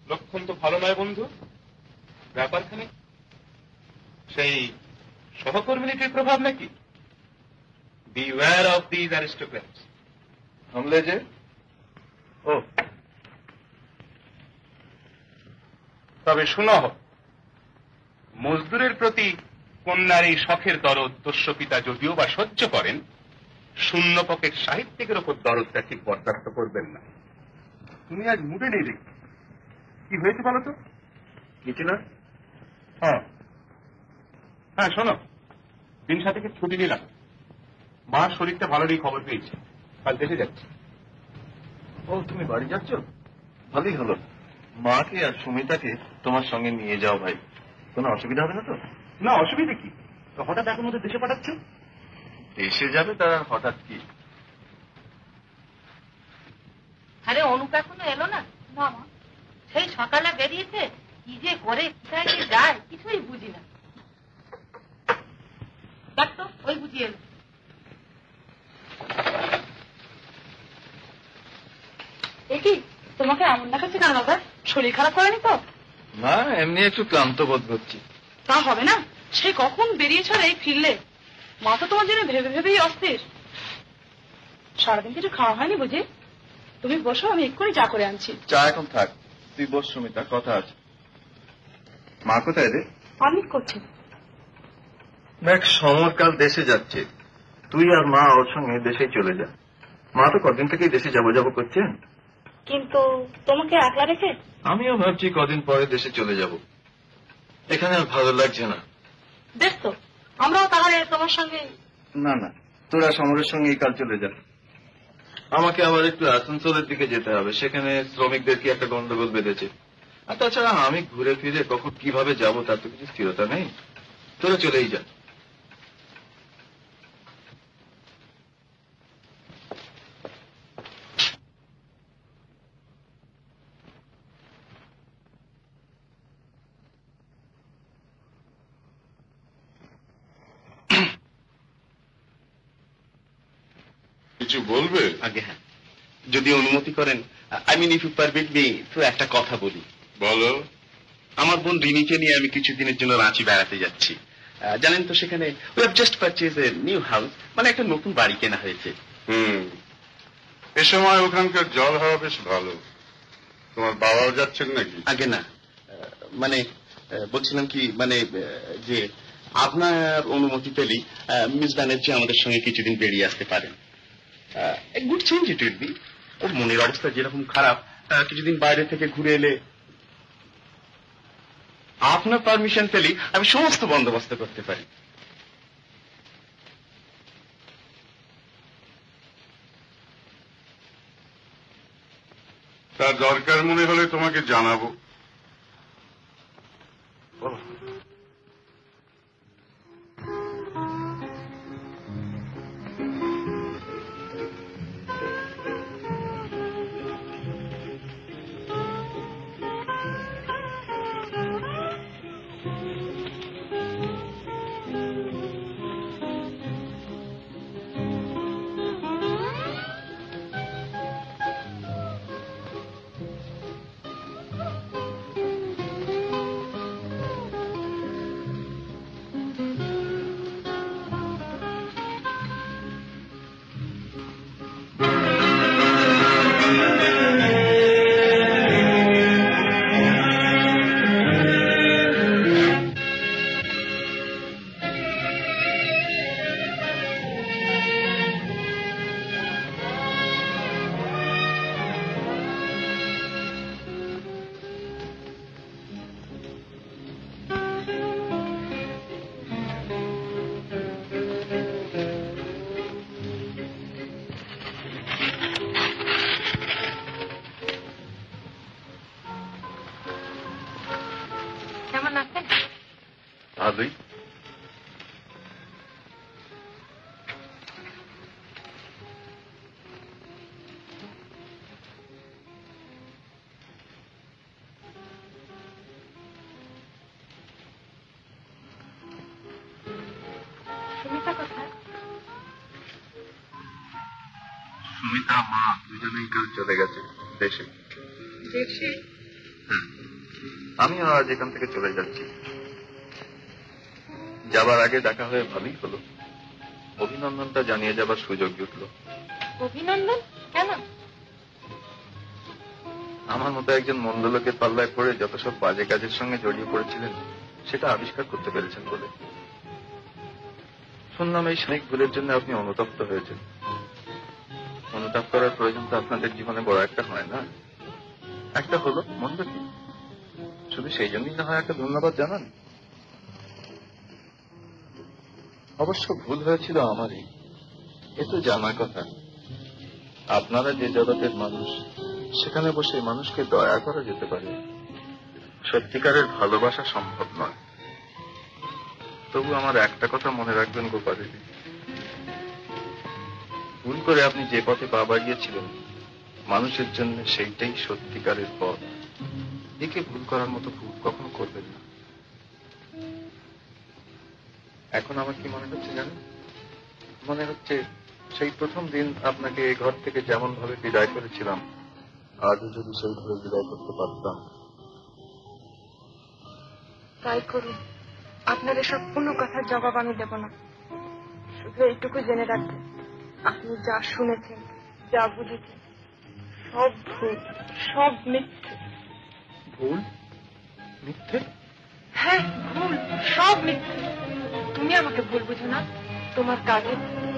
লক্ষণ তো ভালো নয় বন্ধু। ব্যাপারখানে সেই সহকর্মীদের প্রভাব নাকি? Beware of these aristocrats. থামলে যে? ও, তবে শুনো, মজদুরের প্রতি কন্যার এই শখের দরদ দস্যু পিতা যদিও বা সহ্য করেন, শূন্য পকেট সাহিত্যিকের ওপর দরদটা ঠিক বরদাস্ত করবেন না। তুমি আজ মুডে নেই দেখি, কি হয়েছে বলো তো? কিছু না। হ্যাঁ হ্যাঁ, শোনো, 3 থেকে ছুটি নিলাম। মার শরীরটা ভালো নেই, খবর পেয়েছি, কাল দেশে যাচ্ছি। ও, তুমি বাড়ি যাচ্ছ? ভালোই হলো। মাকে আর সুমিতাকে তোমার সঙ্গে নিয়ে যাও ভাই। কোনো অসুবিধা হবে না তো? না, অসুবিধা কি? তো হঠাৎ এখন মধ্যে দেশে পাঠাচ্ছ? দেশে যাবে তার আর হঠাৎ কি? আরে অনুপ এখনো এলো না? না মা, সেই সকালে বেরিয়েছে, কি যে করে কোথায় যে যায় কিছুই বুঝি না। দেখ তো, ওই বুঝি এলো। তোমাকে এমন দেখাচ্ছে কেন বাবা? শরীর খারাপ করেনি তো? না, এমনি একটু ক্লান্ত বোধ করছি। তা হবে না, সেই কখন বেরিয়েছ এই ফিরলে। মা তো তোমার জন্য ভেবে ভেবেই অস্থির। সারাদিন কিছু খাওয়া হয়নি বুঝি? তুমি বসো, আমি এক্ষুনি চা করে আনছি। চা এখন থাক, তুই বস সুমিতা, কথা আছে। মা কোথায় রে? অনেক করছি। দেখ, সমর কাল দেশে যাচ্ছে, তুই আর মা ওর সঙ্গে দেশে চলে যা। মা তো কদিন থেকেই দেশে যাবো যাবো করছেন। কিন্তু তোমাকে একলা রেখে? আমিও ভাবছি কদিন পরে দেশে চলে যাব, এখানে আর ভালো লাগছে না। বেশ তো, আমরাও তাহলে তোমার সঙ্গে। না না, তোরা সমরের সঙ্গেই কাল চলে যা। আমাকে আবার একটু আসানসোলের দিকে যেতে হবে, সেখানে শ্রমিকদের কি একটা গন্ডগোল বেঁধেছে। আর তাছাড়া আমি ঘুরে ফিরে কখন কিভাবে যাব তার তো কিছু স্থিরতা নেই। তোরা চলেই যা। কিছু বলবে? আগে হ্যাঁ, যদি অনুমতি করেন, I mean if you permit me, তো একটা কথা বলি। বলো। আমার বোন রিনিকে নিয়ে আমি কিছুদিনের জন্য রাঁচি বেড়াতে যাচ্ছি। জানেন তো, সেখানে we have just purchase a new house, মানে একটা নতুন বাড়ি কেনা হয়েছে। এ সময় ওখানকার জল হাওয়া বেশ ভালো। তোমার বাবাও যাচ্ছেন নাকি? আগে না, মানে বলছিলাম কি, মানে যে আপনার অনুমতি পেলেই মিস ব্যানার্জি আমাদের সঙ্গে কিছুদিন বেরিয়ে আসতে পারেন। Good change it will be. ওর মনের অবস্থা যেরকম খারাপ, কিছুদিন বাইরে থেকে ঘুরে এলে আপনার পারমিশন পেলেই আমি সমস্ত বন্দোবস্ত করতে পারি। তার দরকার মনে হলে তোমাকে জানাবো। কেমন আছেন? ভালোই। সুমিতা কোথায়? সুমিতা মা দুজনেই কাল চলে গেছে দেশে। দেশে? আমিও আজ এখান থেকে চলে যাচ্ছি। যাবার আগে দেখা হয়ে ভালোই হলো, অভিনন্দনটা জানিয়ে যাবার সুযোগ জুটলো। অভিনন্দন কেন? আমার মতো একজন মন্দ লোকের পাল্লায় পড়ে যত সব বাজে কাজের সঙ্গে জড়িয়ে পড়েছিলেন সেটা আবিষ্কার করতে পেরেছেন বলে। শুনলাম এই স্নেক ভুলের জন্য আপনি অনুতপ্ত হয়েছেন। অনুতাপ করার প্রয়োজন তো আপনাদের জীবনে বড় একটা হয় না। একটা হলো, মন্দ কি? শুধু সেই জন্যই না হয় একটা ধন্যবাদ জানান। অবশ্য ভুল হয়েছিল আমারই, এ তো জানার কথা। আপনারা যে জগতের মানুষ, সেখানে বসে মানুষকে দয়া করা যেতে পারে, সত্যিকারের ভালোবাসা সম্ভব নয়। তবু আমার একটা কথা মনে রাখবেন গোপালের, ভুল করে আপনি যে পথে পা বাড়িয়েছিলেন মানুষের জন্য সেইটাই সত্যিকারের পথ। একে ভুল করার মতো ভুল কখনো করবেন না। এখন আমার কি মনে হচ্ছে জানেন? মনে হচ্ছে সেই প্রথম দিন আপনাকে এই ঘর থেকে যেমন ভাবে বিদায় করেছিলাম আজও যদি সেই ঘরে বিদায় করতে পারতাম। তাই করুন, আপনার এসব কোনো কথার জবাব আমি দেব না। শুধু এইটুকু জেনে রাখবেন, আপনি যা শুনেছেন, যা বুঝেছেন, সব ভুল, সব মিথ্যে। ভুল? মিথ্যে? হ্যাঁ, ভুল, সব মিথ্যে। তুমি আমাকে ভুল বুঝো না। তোমার কাজে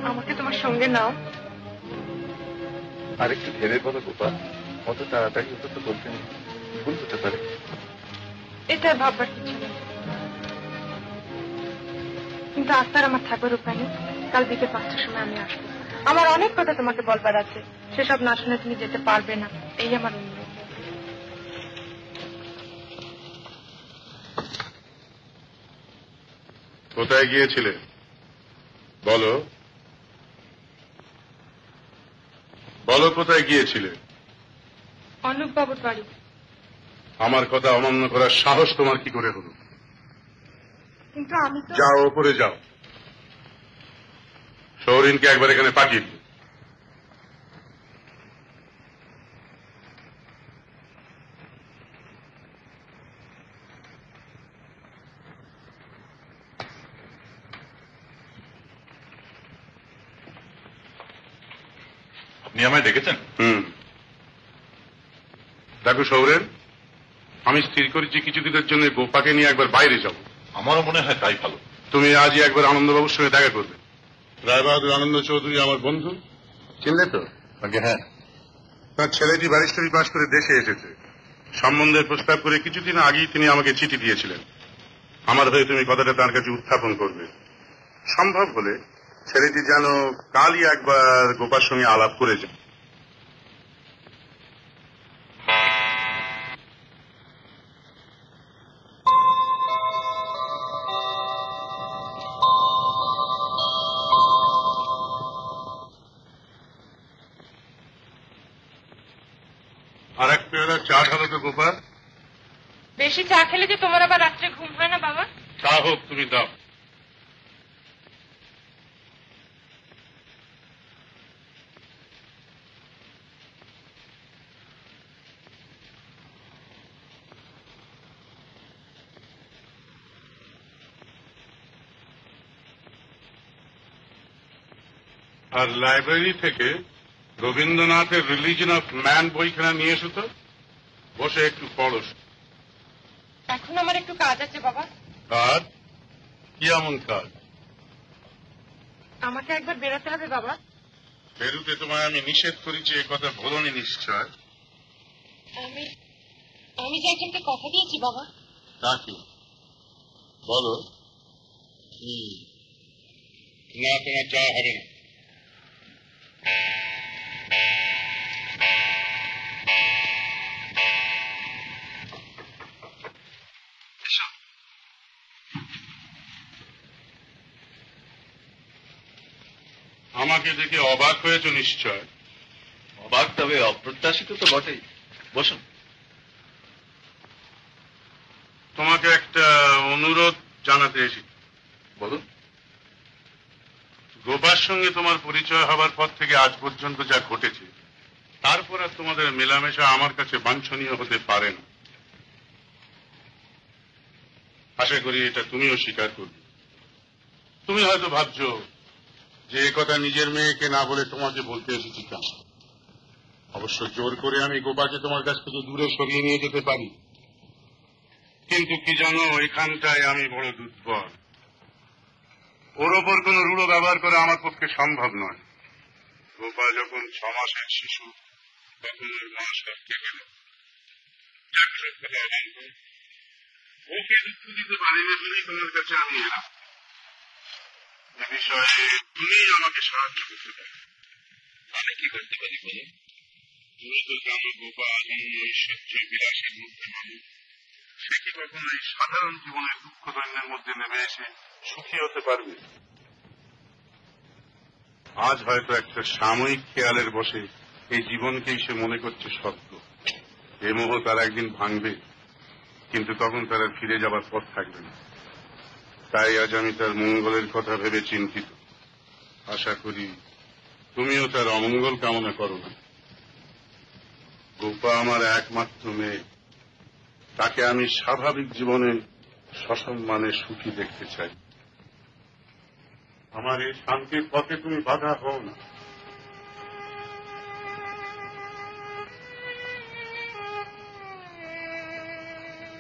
আমাকে তোমার সঙ্গে নাও। আরেকটু ভেবে বলো গোপাল, অত তাড়াতাড়ি হতো তো বলতে নেই, ভুল হতে পারে। এটা ভাববার কিছু নেই, কিন্তু আস্তার আমার থাকবার উপায় নেই। কাল বিকেল 5টার সময় আমি আসবো। আমার অনেক কথা তোমাকে বলবার আছে, সেসব না শুনে তুমি যেতে পারবে না, এই আমার অনুরোধ। কোথায় গিয়েছিলে বলো? বলো কোথায় গিয়েছিলে? অনুপ বাবুর বাড়ি। আমার কথা অমান্য করার সাহস তোমার কি করে হলো? কিন্তু আমি তো... যাও ওপরে যাও, সৌরিনকে একবার এখানে পাঠিয়ে দিও। আপনি আমায় ডেকেছেন? দেখো সৌরেন, আমি স্থির করেছি কিছুদিনের জন্য গোপাকে নিয়ে একবার বাইরে যাব। আমারও মনে হয় তাই ভালো। তুমি আজই একবার আনন্দবাবুর সঙ্গে দেখা করবে। রায়বাহাদুর আনন্দ চৌধুরী আমার বন্ধু, চিনলে তো? আগে হ্যাঁ। তার ছেলেটি ব্যারিস্টারি পাশ করে দেশে এসেছে। সম্বন্ধের প্রস্তাব করে কিছুদিন আগেই তিনি আমাকে চিঠি দিয়েছিলেন। আমার হয়ে তুমি কথাটা তার কাছে উত্থাপন করবে। সম্ভব হলে ছেলেটি যেন কালই একবার গোপার সঙ্গে আলাপ করে যায়। আর এক পেয়ালা চা ঢালো তো গোপাল। বেশি চা খেলে যে তোমার আবার রাত্রে ঘুম হয় না বাবা? চা হোক, তুমি দাও। আর লাইব্রেরি থেকে রবীন্দ্রনাথের রিলিজন অফ ম্যান বইখানা নিয়ে এসো তো, বসে একটু পড়ো। এখন আমার একটু কাজ আছে বাবা। কাজ? কি এমন কাজ? আমাকে একবার বেরোতে হবে বাবা। বেরুতে তোমায় আমি নিষেধ করেছি, এ কথা বলোনি নিশ্চয়? আমি যে একজনকে কথা দিয়েছি বাবা। কাকে? বলো। না, তোমার যাওয়া হবে না। আমাকে দেখে অবাক হয়েছ নিশ্চয়? অবাক, তবে অপ্রত্যাশিত তো বটেই। বসুন। তোমাকে একটা অনুরোধ জানাতে এসেছি। বলুন। গোপার সঙ্গে তোমার পরিচয় হবার পর থেকে আজ পর্যন্ত যা ঘটেছে, তারপর আর তোমাদের মেলামেশা আমার কাছে বাঞ্ছনীয় হতে পারে না। আশা করি এটা তুমিও স্বীকার করবে। তুমি হয়তো ভাবছো যে এ কথা নিজের মেয়েকে না বলে তোমাকে বলতে এসেছি কেন। অবশ্য জোর করে আমি গোপাকে তোমার কাছ থেকে দূরে সরিয়ে নিয়ে যেতে পারি, কিন্তু কি জানো, এখানটায় আমি বড় দুর্বল। ওর ওপর কোন রূঢ় ব্যবহার করে আমার পক্ষে সম্ভব নয়। গোপা যখন 6 মাসের শিশু, তখন ওর মা সবকে গেল। ওকে দুঃখ দিতে পারিনি বলেই তোমার কাছে আমি এলাম। এ বিষয়ে তুমি আমাকে সাহায্য করতে পারো। আমি কি করতে পারি বলুন? তুমি তো জানো গোপা এই ঐশ্বর্য বিলাসের মধ্যে মানুষ। সে কি কখনো এই সাধারণ জীবনের দুঃখ দৈন্যের মধ্যে নেমে এসে সুখী হতে পারবে? আজ হয়তো একটা সাময়িক খেয়ালের বসে এই জীবনকেই সে মনে করছে সত্য। এ মোহ তার একদিন ভাঙবে, কিন্তু তখন তার আর ফিরে যাবার পথ থাকবে না। তাই আজ আমি তার মঙ্গলের কথা ভেবে চিন্তিত। আশা করি তুমিও তার অমঙ্গল কামনা করো না। গোপা আমার একমাত্র মেয়ে, তাকে আমি স্বাভাবিক জীবনে সসম্মানে সুখী দেখতে চাই। আমার এই শান্তির পথে তুমি বাধা হও না।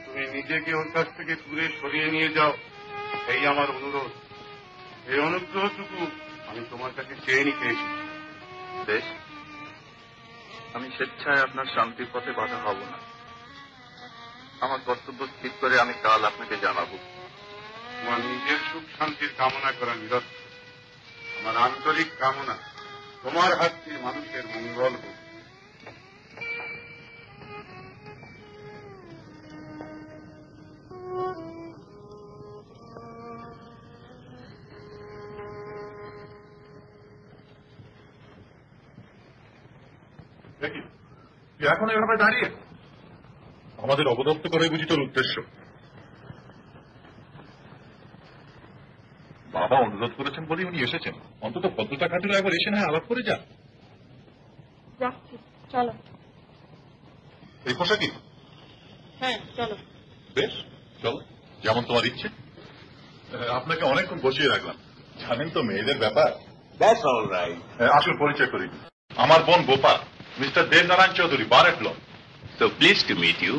তুমি নিজেকে ওর কাছ থেকে দূরে সরিয়ে নিয়ে যাও, এই আমার অনুরোধ। এই অনুগ্রহটুকু আমি তোমার কাছে চেয়ে নিতে এসেছি। বেশ, আমি স্বেচ্ছায় আপনার শান্তির পথে বাধা হব না। আমার কর্তব্য স্থির করে আমি কাল আপনাকে জানাবো। তোমার নিজের সুখ শান্তির কামনা করা নিরর্থক। আমার আন্তরিক কামনা তোমার হাত দিয়ে মানুষের মঙ্গল হোক। দেখি তুই এখন এভাবে দাঁড়িয়ে আমাদের অবদপ্ত করে বুঝি তোর উদ্দেশ্য? বাবা অনুরোধ করেছেন বলে উনি এসেছেন, অন্তত ভদ্রতা খাতিরে একবার এসে না আলাপ করে যান। যাচ্ছি, চলো। এই পোশাকই? হ্যাঁ, চলো। বেশ, চলো, যেমন তোমার ইচ্ছে। আপনাকে অনেকক্ষণ বসিয়ে রাখলাম, জানেন তো মেয়েদের ব্যাপার। আসল পরিচয় করি, আমার বোন Gopa, mister Debnarayan Chowdhury, bar at law. So pleased to meet you.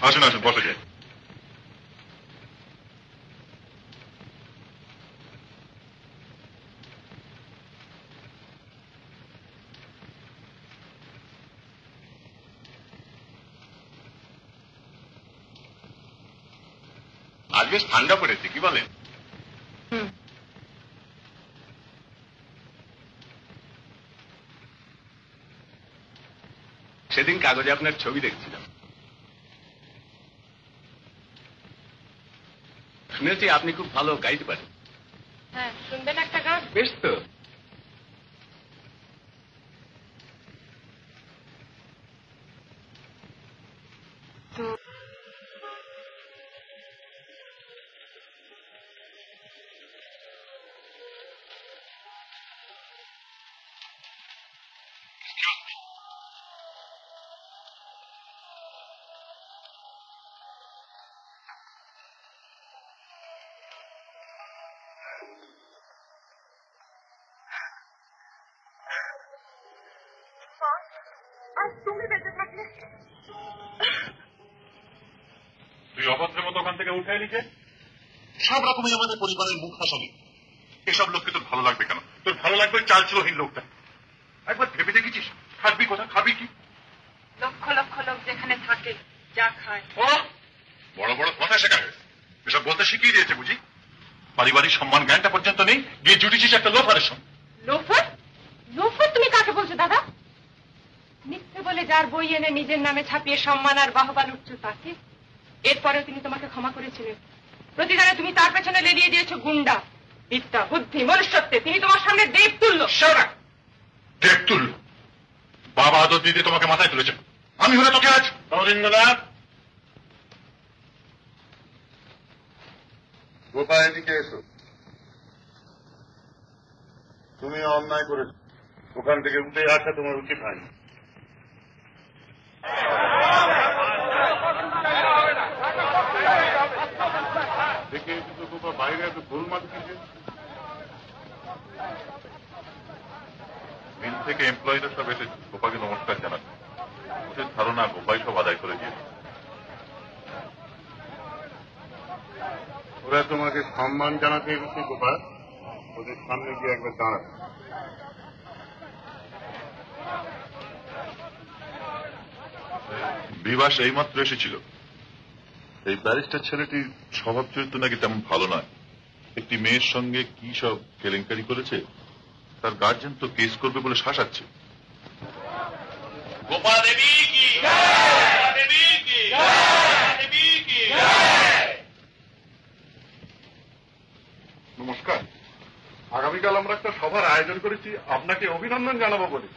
আসুন আসুন, বসে যাই। আজ বেশ ঠান্ডা পড়েছে, কি বলেন? সেদিন কাগজে আপনার ছবি দেখছিলাম, শুনেছি আপনি খুব ভালো গাইতে পারেন। হ্যাঁ, শুনবেন একটা গান? বেশ তো। তুই অভদ্রের মতো ওখান থেকে উঠে এলিকে? সব রকমই আমাদের পরিবারের মুখ হাসলি। এসব লোককে তোর ভালো লাগবে কেন? তোর ভালো লাগবে চালচুলোহীন লোকটা। একবার ভেবে দেখেছিস থাকবি কোথায়, খাবি কি? লক্ষ লক্ষ লোক যেখানে থাকে, যা খায়। ও বড় বড় কথা শেখা হয়েছে, এসব বলতে শিখিয়ে দিয়েছে বুঝি? পারিবারিক সম্মান জ্ঞানটা পর্যন্ত নেই, গিয়ে জুটিছিস একটা লোফারের সঙ্গে। লোফার? লোফার তুমি কাকে বলছো দাদা? মিথ্যে বলে যার বই এনে নিজের নামে ছাপিয়ে সম্মান আর বাহবা লুটছো তাকে। এরপরেও তিনি তোমাকে ক্ষমা করেছিলেন। প্রতিদানে তুমি তার পেছনে লেলিয়ে দিয়েছো গুন্ডা, বিদ্যা, বুদ্ধি, মনুষ্যত্বে। তিনি তোমার সামনে দেব তুল্য। দেব তুল্য? বাবা আদর দিতে তোমাকে মাথায় তুলেছেন, আমি হলে তোকে আজ। রবীন্দ্রনাথ, গোপা এদিকে এসো। তুমি অন্যায় করেছো, ওখান থেকে উঠে আসা তোমার উচিত হয়নি। দেখে এসেছো গোপা, বাইরে এত গোলমাল কিসে? মিল থেকে এমপ্লয়িরা সব এসে গোপাকে নমস্কার জানাচ্ছে। ওদের ধারণা গোপাই সব আদায় করে দিয়েছে। ওরা তোমাকে সম্মান জানাতে এসেছে গোপা, ওদের সামনে গিয়ে একবার দাঁড়াবে। বিভাস এইমাত্র এসেছিল। এই ব্যারিস্টার ছেলেটির স্বভাব চরিত্র নাকি তেমন ভালো নয়। একটি মেয়ের সঙ্গে কি সব কেলেঙ্কারি করেছে, তার গার্জেন তো কেস করবে বলে শাসাচ্ছে। গোপা দেবী কি দেবী কি দেবী কি। নমস্কার, আগামীকাল আমরা একটা সভার আয়োজন করেছি, আপনাকে অভিনন্দন জানাবো বলে।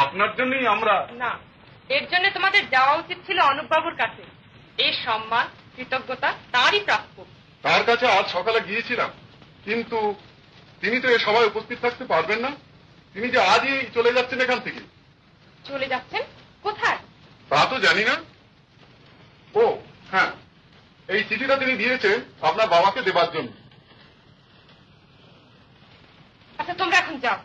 আপনার জন্যই আমরা। না, এর জন্য তোমাদের যাওয়া উচিত ছিল অনুপবাবুর কাছে। এই সম্মান, কৃতজ্ঞতা তারই প্রাপ্য। তার কাছে আজ সকালে গিয়েছিলাম, কিন্তু তিনি তো এ সভায় উপস্থিত থাকতে পারবেন না। তিনি যে আজই চলে যাচ্ছেন এখান থেকে। চলে যাচ্ছেন কোথায়? তা তো জানি না। ও হ্যাঁ, এই চিঠিটা তিনি দিয়েছেন আপনার বাবাকে দেবার জন্য। আচ্ছা তোমরা এখন যাও।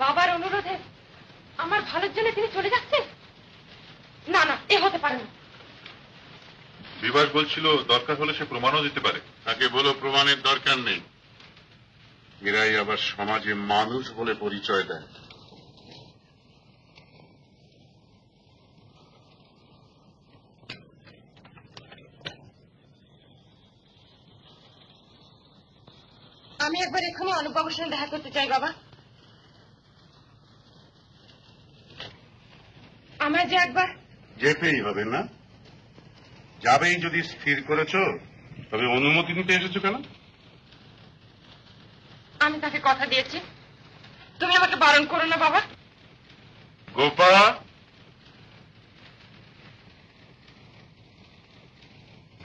বাবার অনুরোধে আমার ভালোর জন্য তিনি চলে যাচ্ছেন? না না, এ হতে পারে না। বিভাস বলছিল দরকার হলে সে প্রমাণও দিতে পারে। তাকে বলো প্রমাণের দরকার নেই, এরাই আবার সমাজে মানুষ বলে পরিচয় দেয়। আমি একবার এখানে অনুপবাবুর সঙ্গে দেখা করতে চাই বাবা। আমরা যে একবার যেতেই হবে না? যাবেই যদি স্থির করেছো, তবে অনুমতি নিতে এসেছো কেন? আমি তাকে কথা দিয়েছি, তুমি আমাকে বারণ করো না বাবা। গোপা,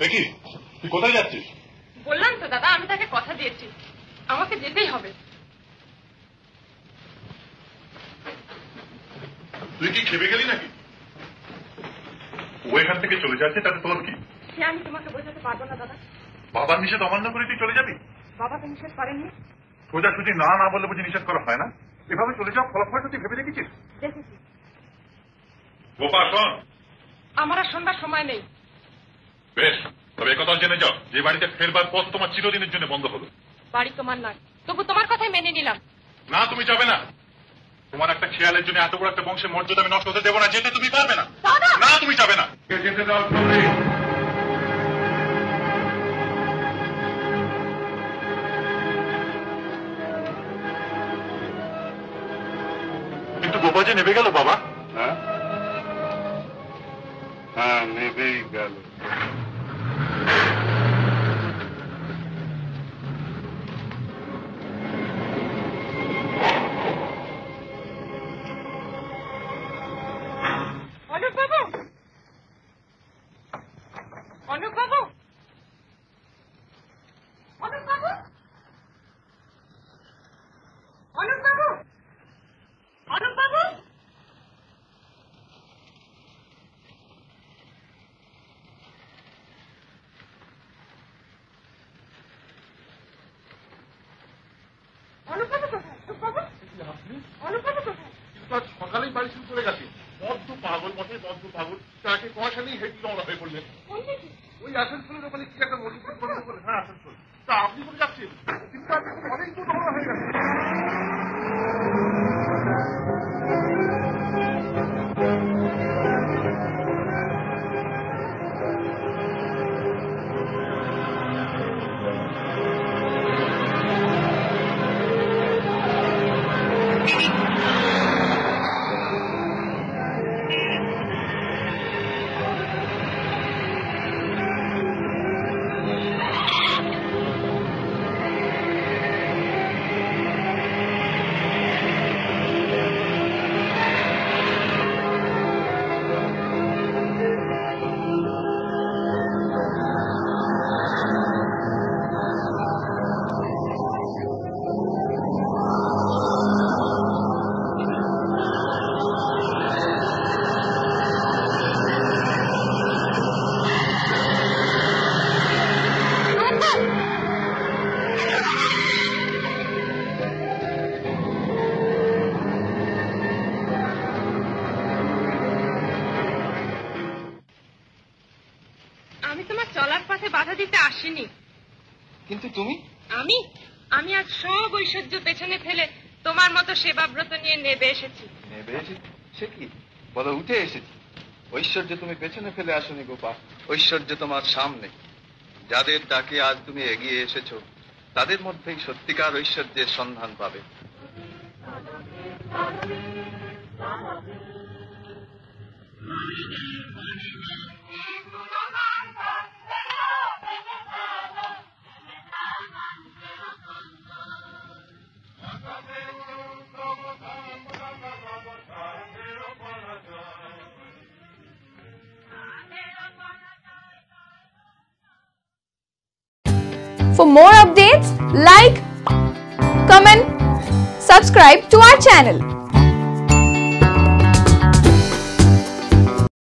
দেখি তুই কোথায় যাচ্ছিস? বললাম তো দাদা, আমি তাকে কথা দিয়েছি, আমাকে যেতেই হবে। তুই কি খেপে গেলি নাকি? ও এখান থেকে চলে যাচ্ছে, তাতে তোর কি? সে আমি তোমাকে বোঝাতে পারবো না দাদা। বাবার নিষেধ অমান্য করে তুই চলে যাবি? বাবা তো নিষেধ করেননি। সোজাসুজি না না বলে বুঝি নিষেধ করা হয় না? এভাবে চলে যাওয়া ফলাফলটা তুই ভেবে দেখেছিস? দেখেছি। গোপা শোন, আমার আর শোনবার সময় নেই। বেশ, তবে একথা জেনে যাও, যে বাড়িতে ফেরবার পথ তোমার চিরদিনের জন্য বন্ধ হলো। বাড়ি তোমার নয়, তবু তোমার কথাই মেনে নিলাম। না, তুমি যাবে না। তোমার একটা খেয়ালের জন্য এত বড় একটা বংশের মর্যাদা আমি নষ্ট হতে দেবো না। যেতে তুমি পারবে না। না, তুমি যাবে না। যেতে দাও তুমি। কিন্তু গোপা যে নেবে গেল বাবা। হ্যাঁ হ্যাঁ, নেবেই গেল। অনুপবাবু, অনুপবাবু, অনুপবাবু, অনুপবাবু, অনুপবাবু। অনুপবাবু কোথায়? অনুপবাবু, অনুপবাবু কোথায়? কিন্তু আজ সকালেই বাড়ি শুরু করে গেছে। বদ্ধ পাগল মশাই, বদ্ধ পাগল। তাকে কুয়াশা নিয়ে হেঁটে রওনা হয়ে পড়লেন। ওই আসানসোলের ওখানে কি একটা মসজিদ বন্ধ করে। হ্যাঁ, আসানসোল। তা আপনি করে যাচ্ছেন? কিন্তু আজ অনেক দূর রওনা হয়ে গেছে। আমি তোমার চলার পথে বাধা দিতে আসিনি। কিন্তু তুমি? আমি আমি আজ সব ঐশ্বর্য পেছনে ফেলে তোমার মতো সেবাব্রত নিয়ে নেবে এসেছি। নেবে এসেছি? সে কি বলো, উঠে এসেছি। ঐশ্বর্য তুমি পেছনে ফেলে আসনি গোপা, ঐশ্বর্য তোমার সামনে। যাদের ডাকে আজ তুমি এগিয়ে এসেছো, তাদের মধ্যেই সত্যিকার ঐশ্বর্যের সন্ধান পাবে। For more updates, like, comment, subscribe to our channel.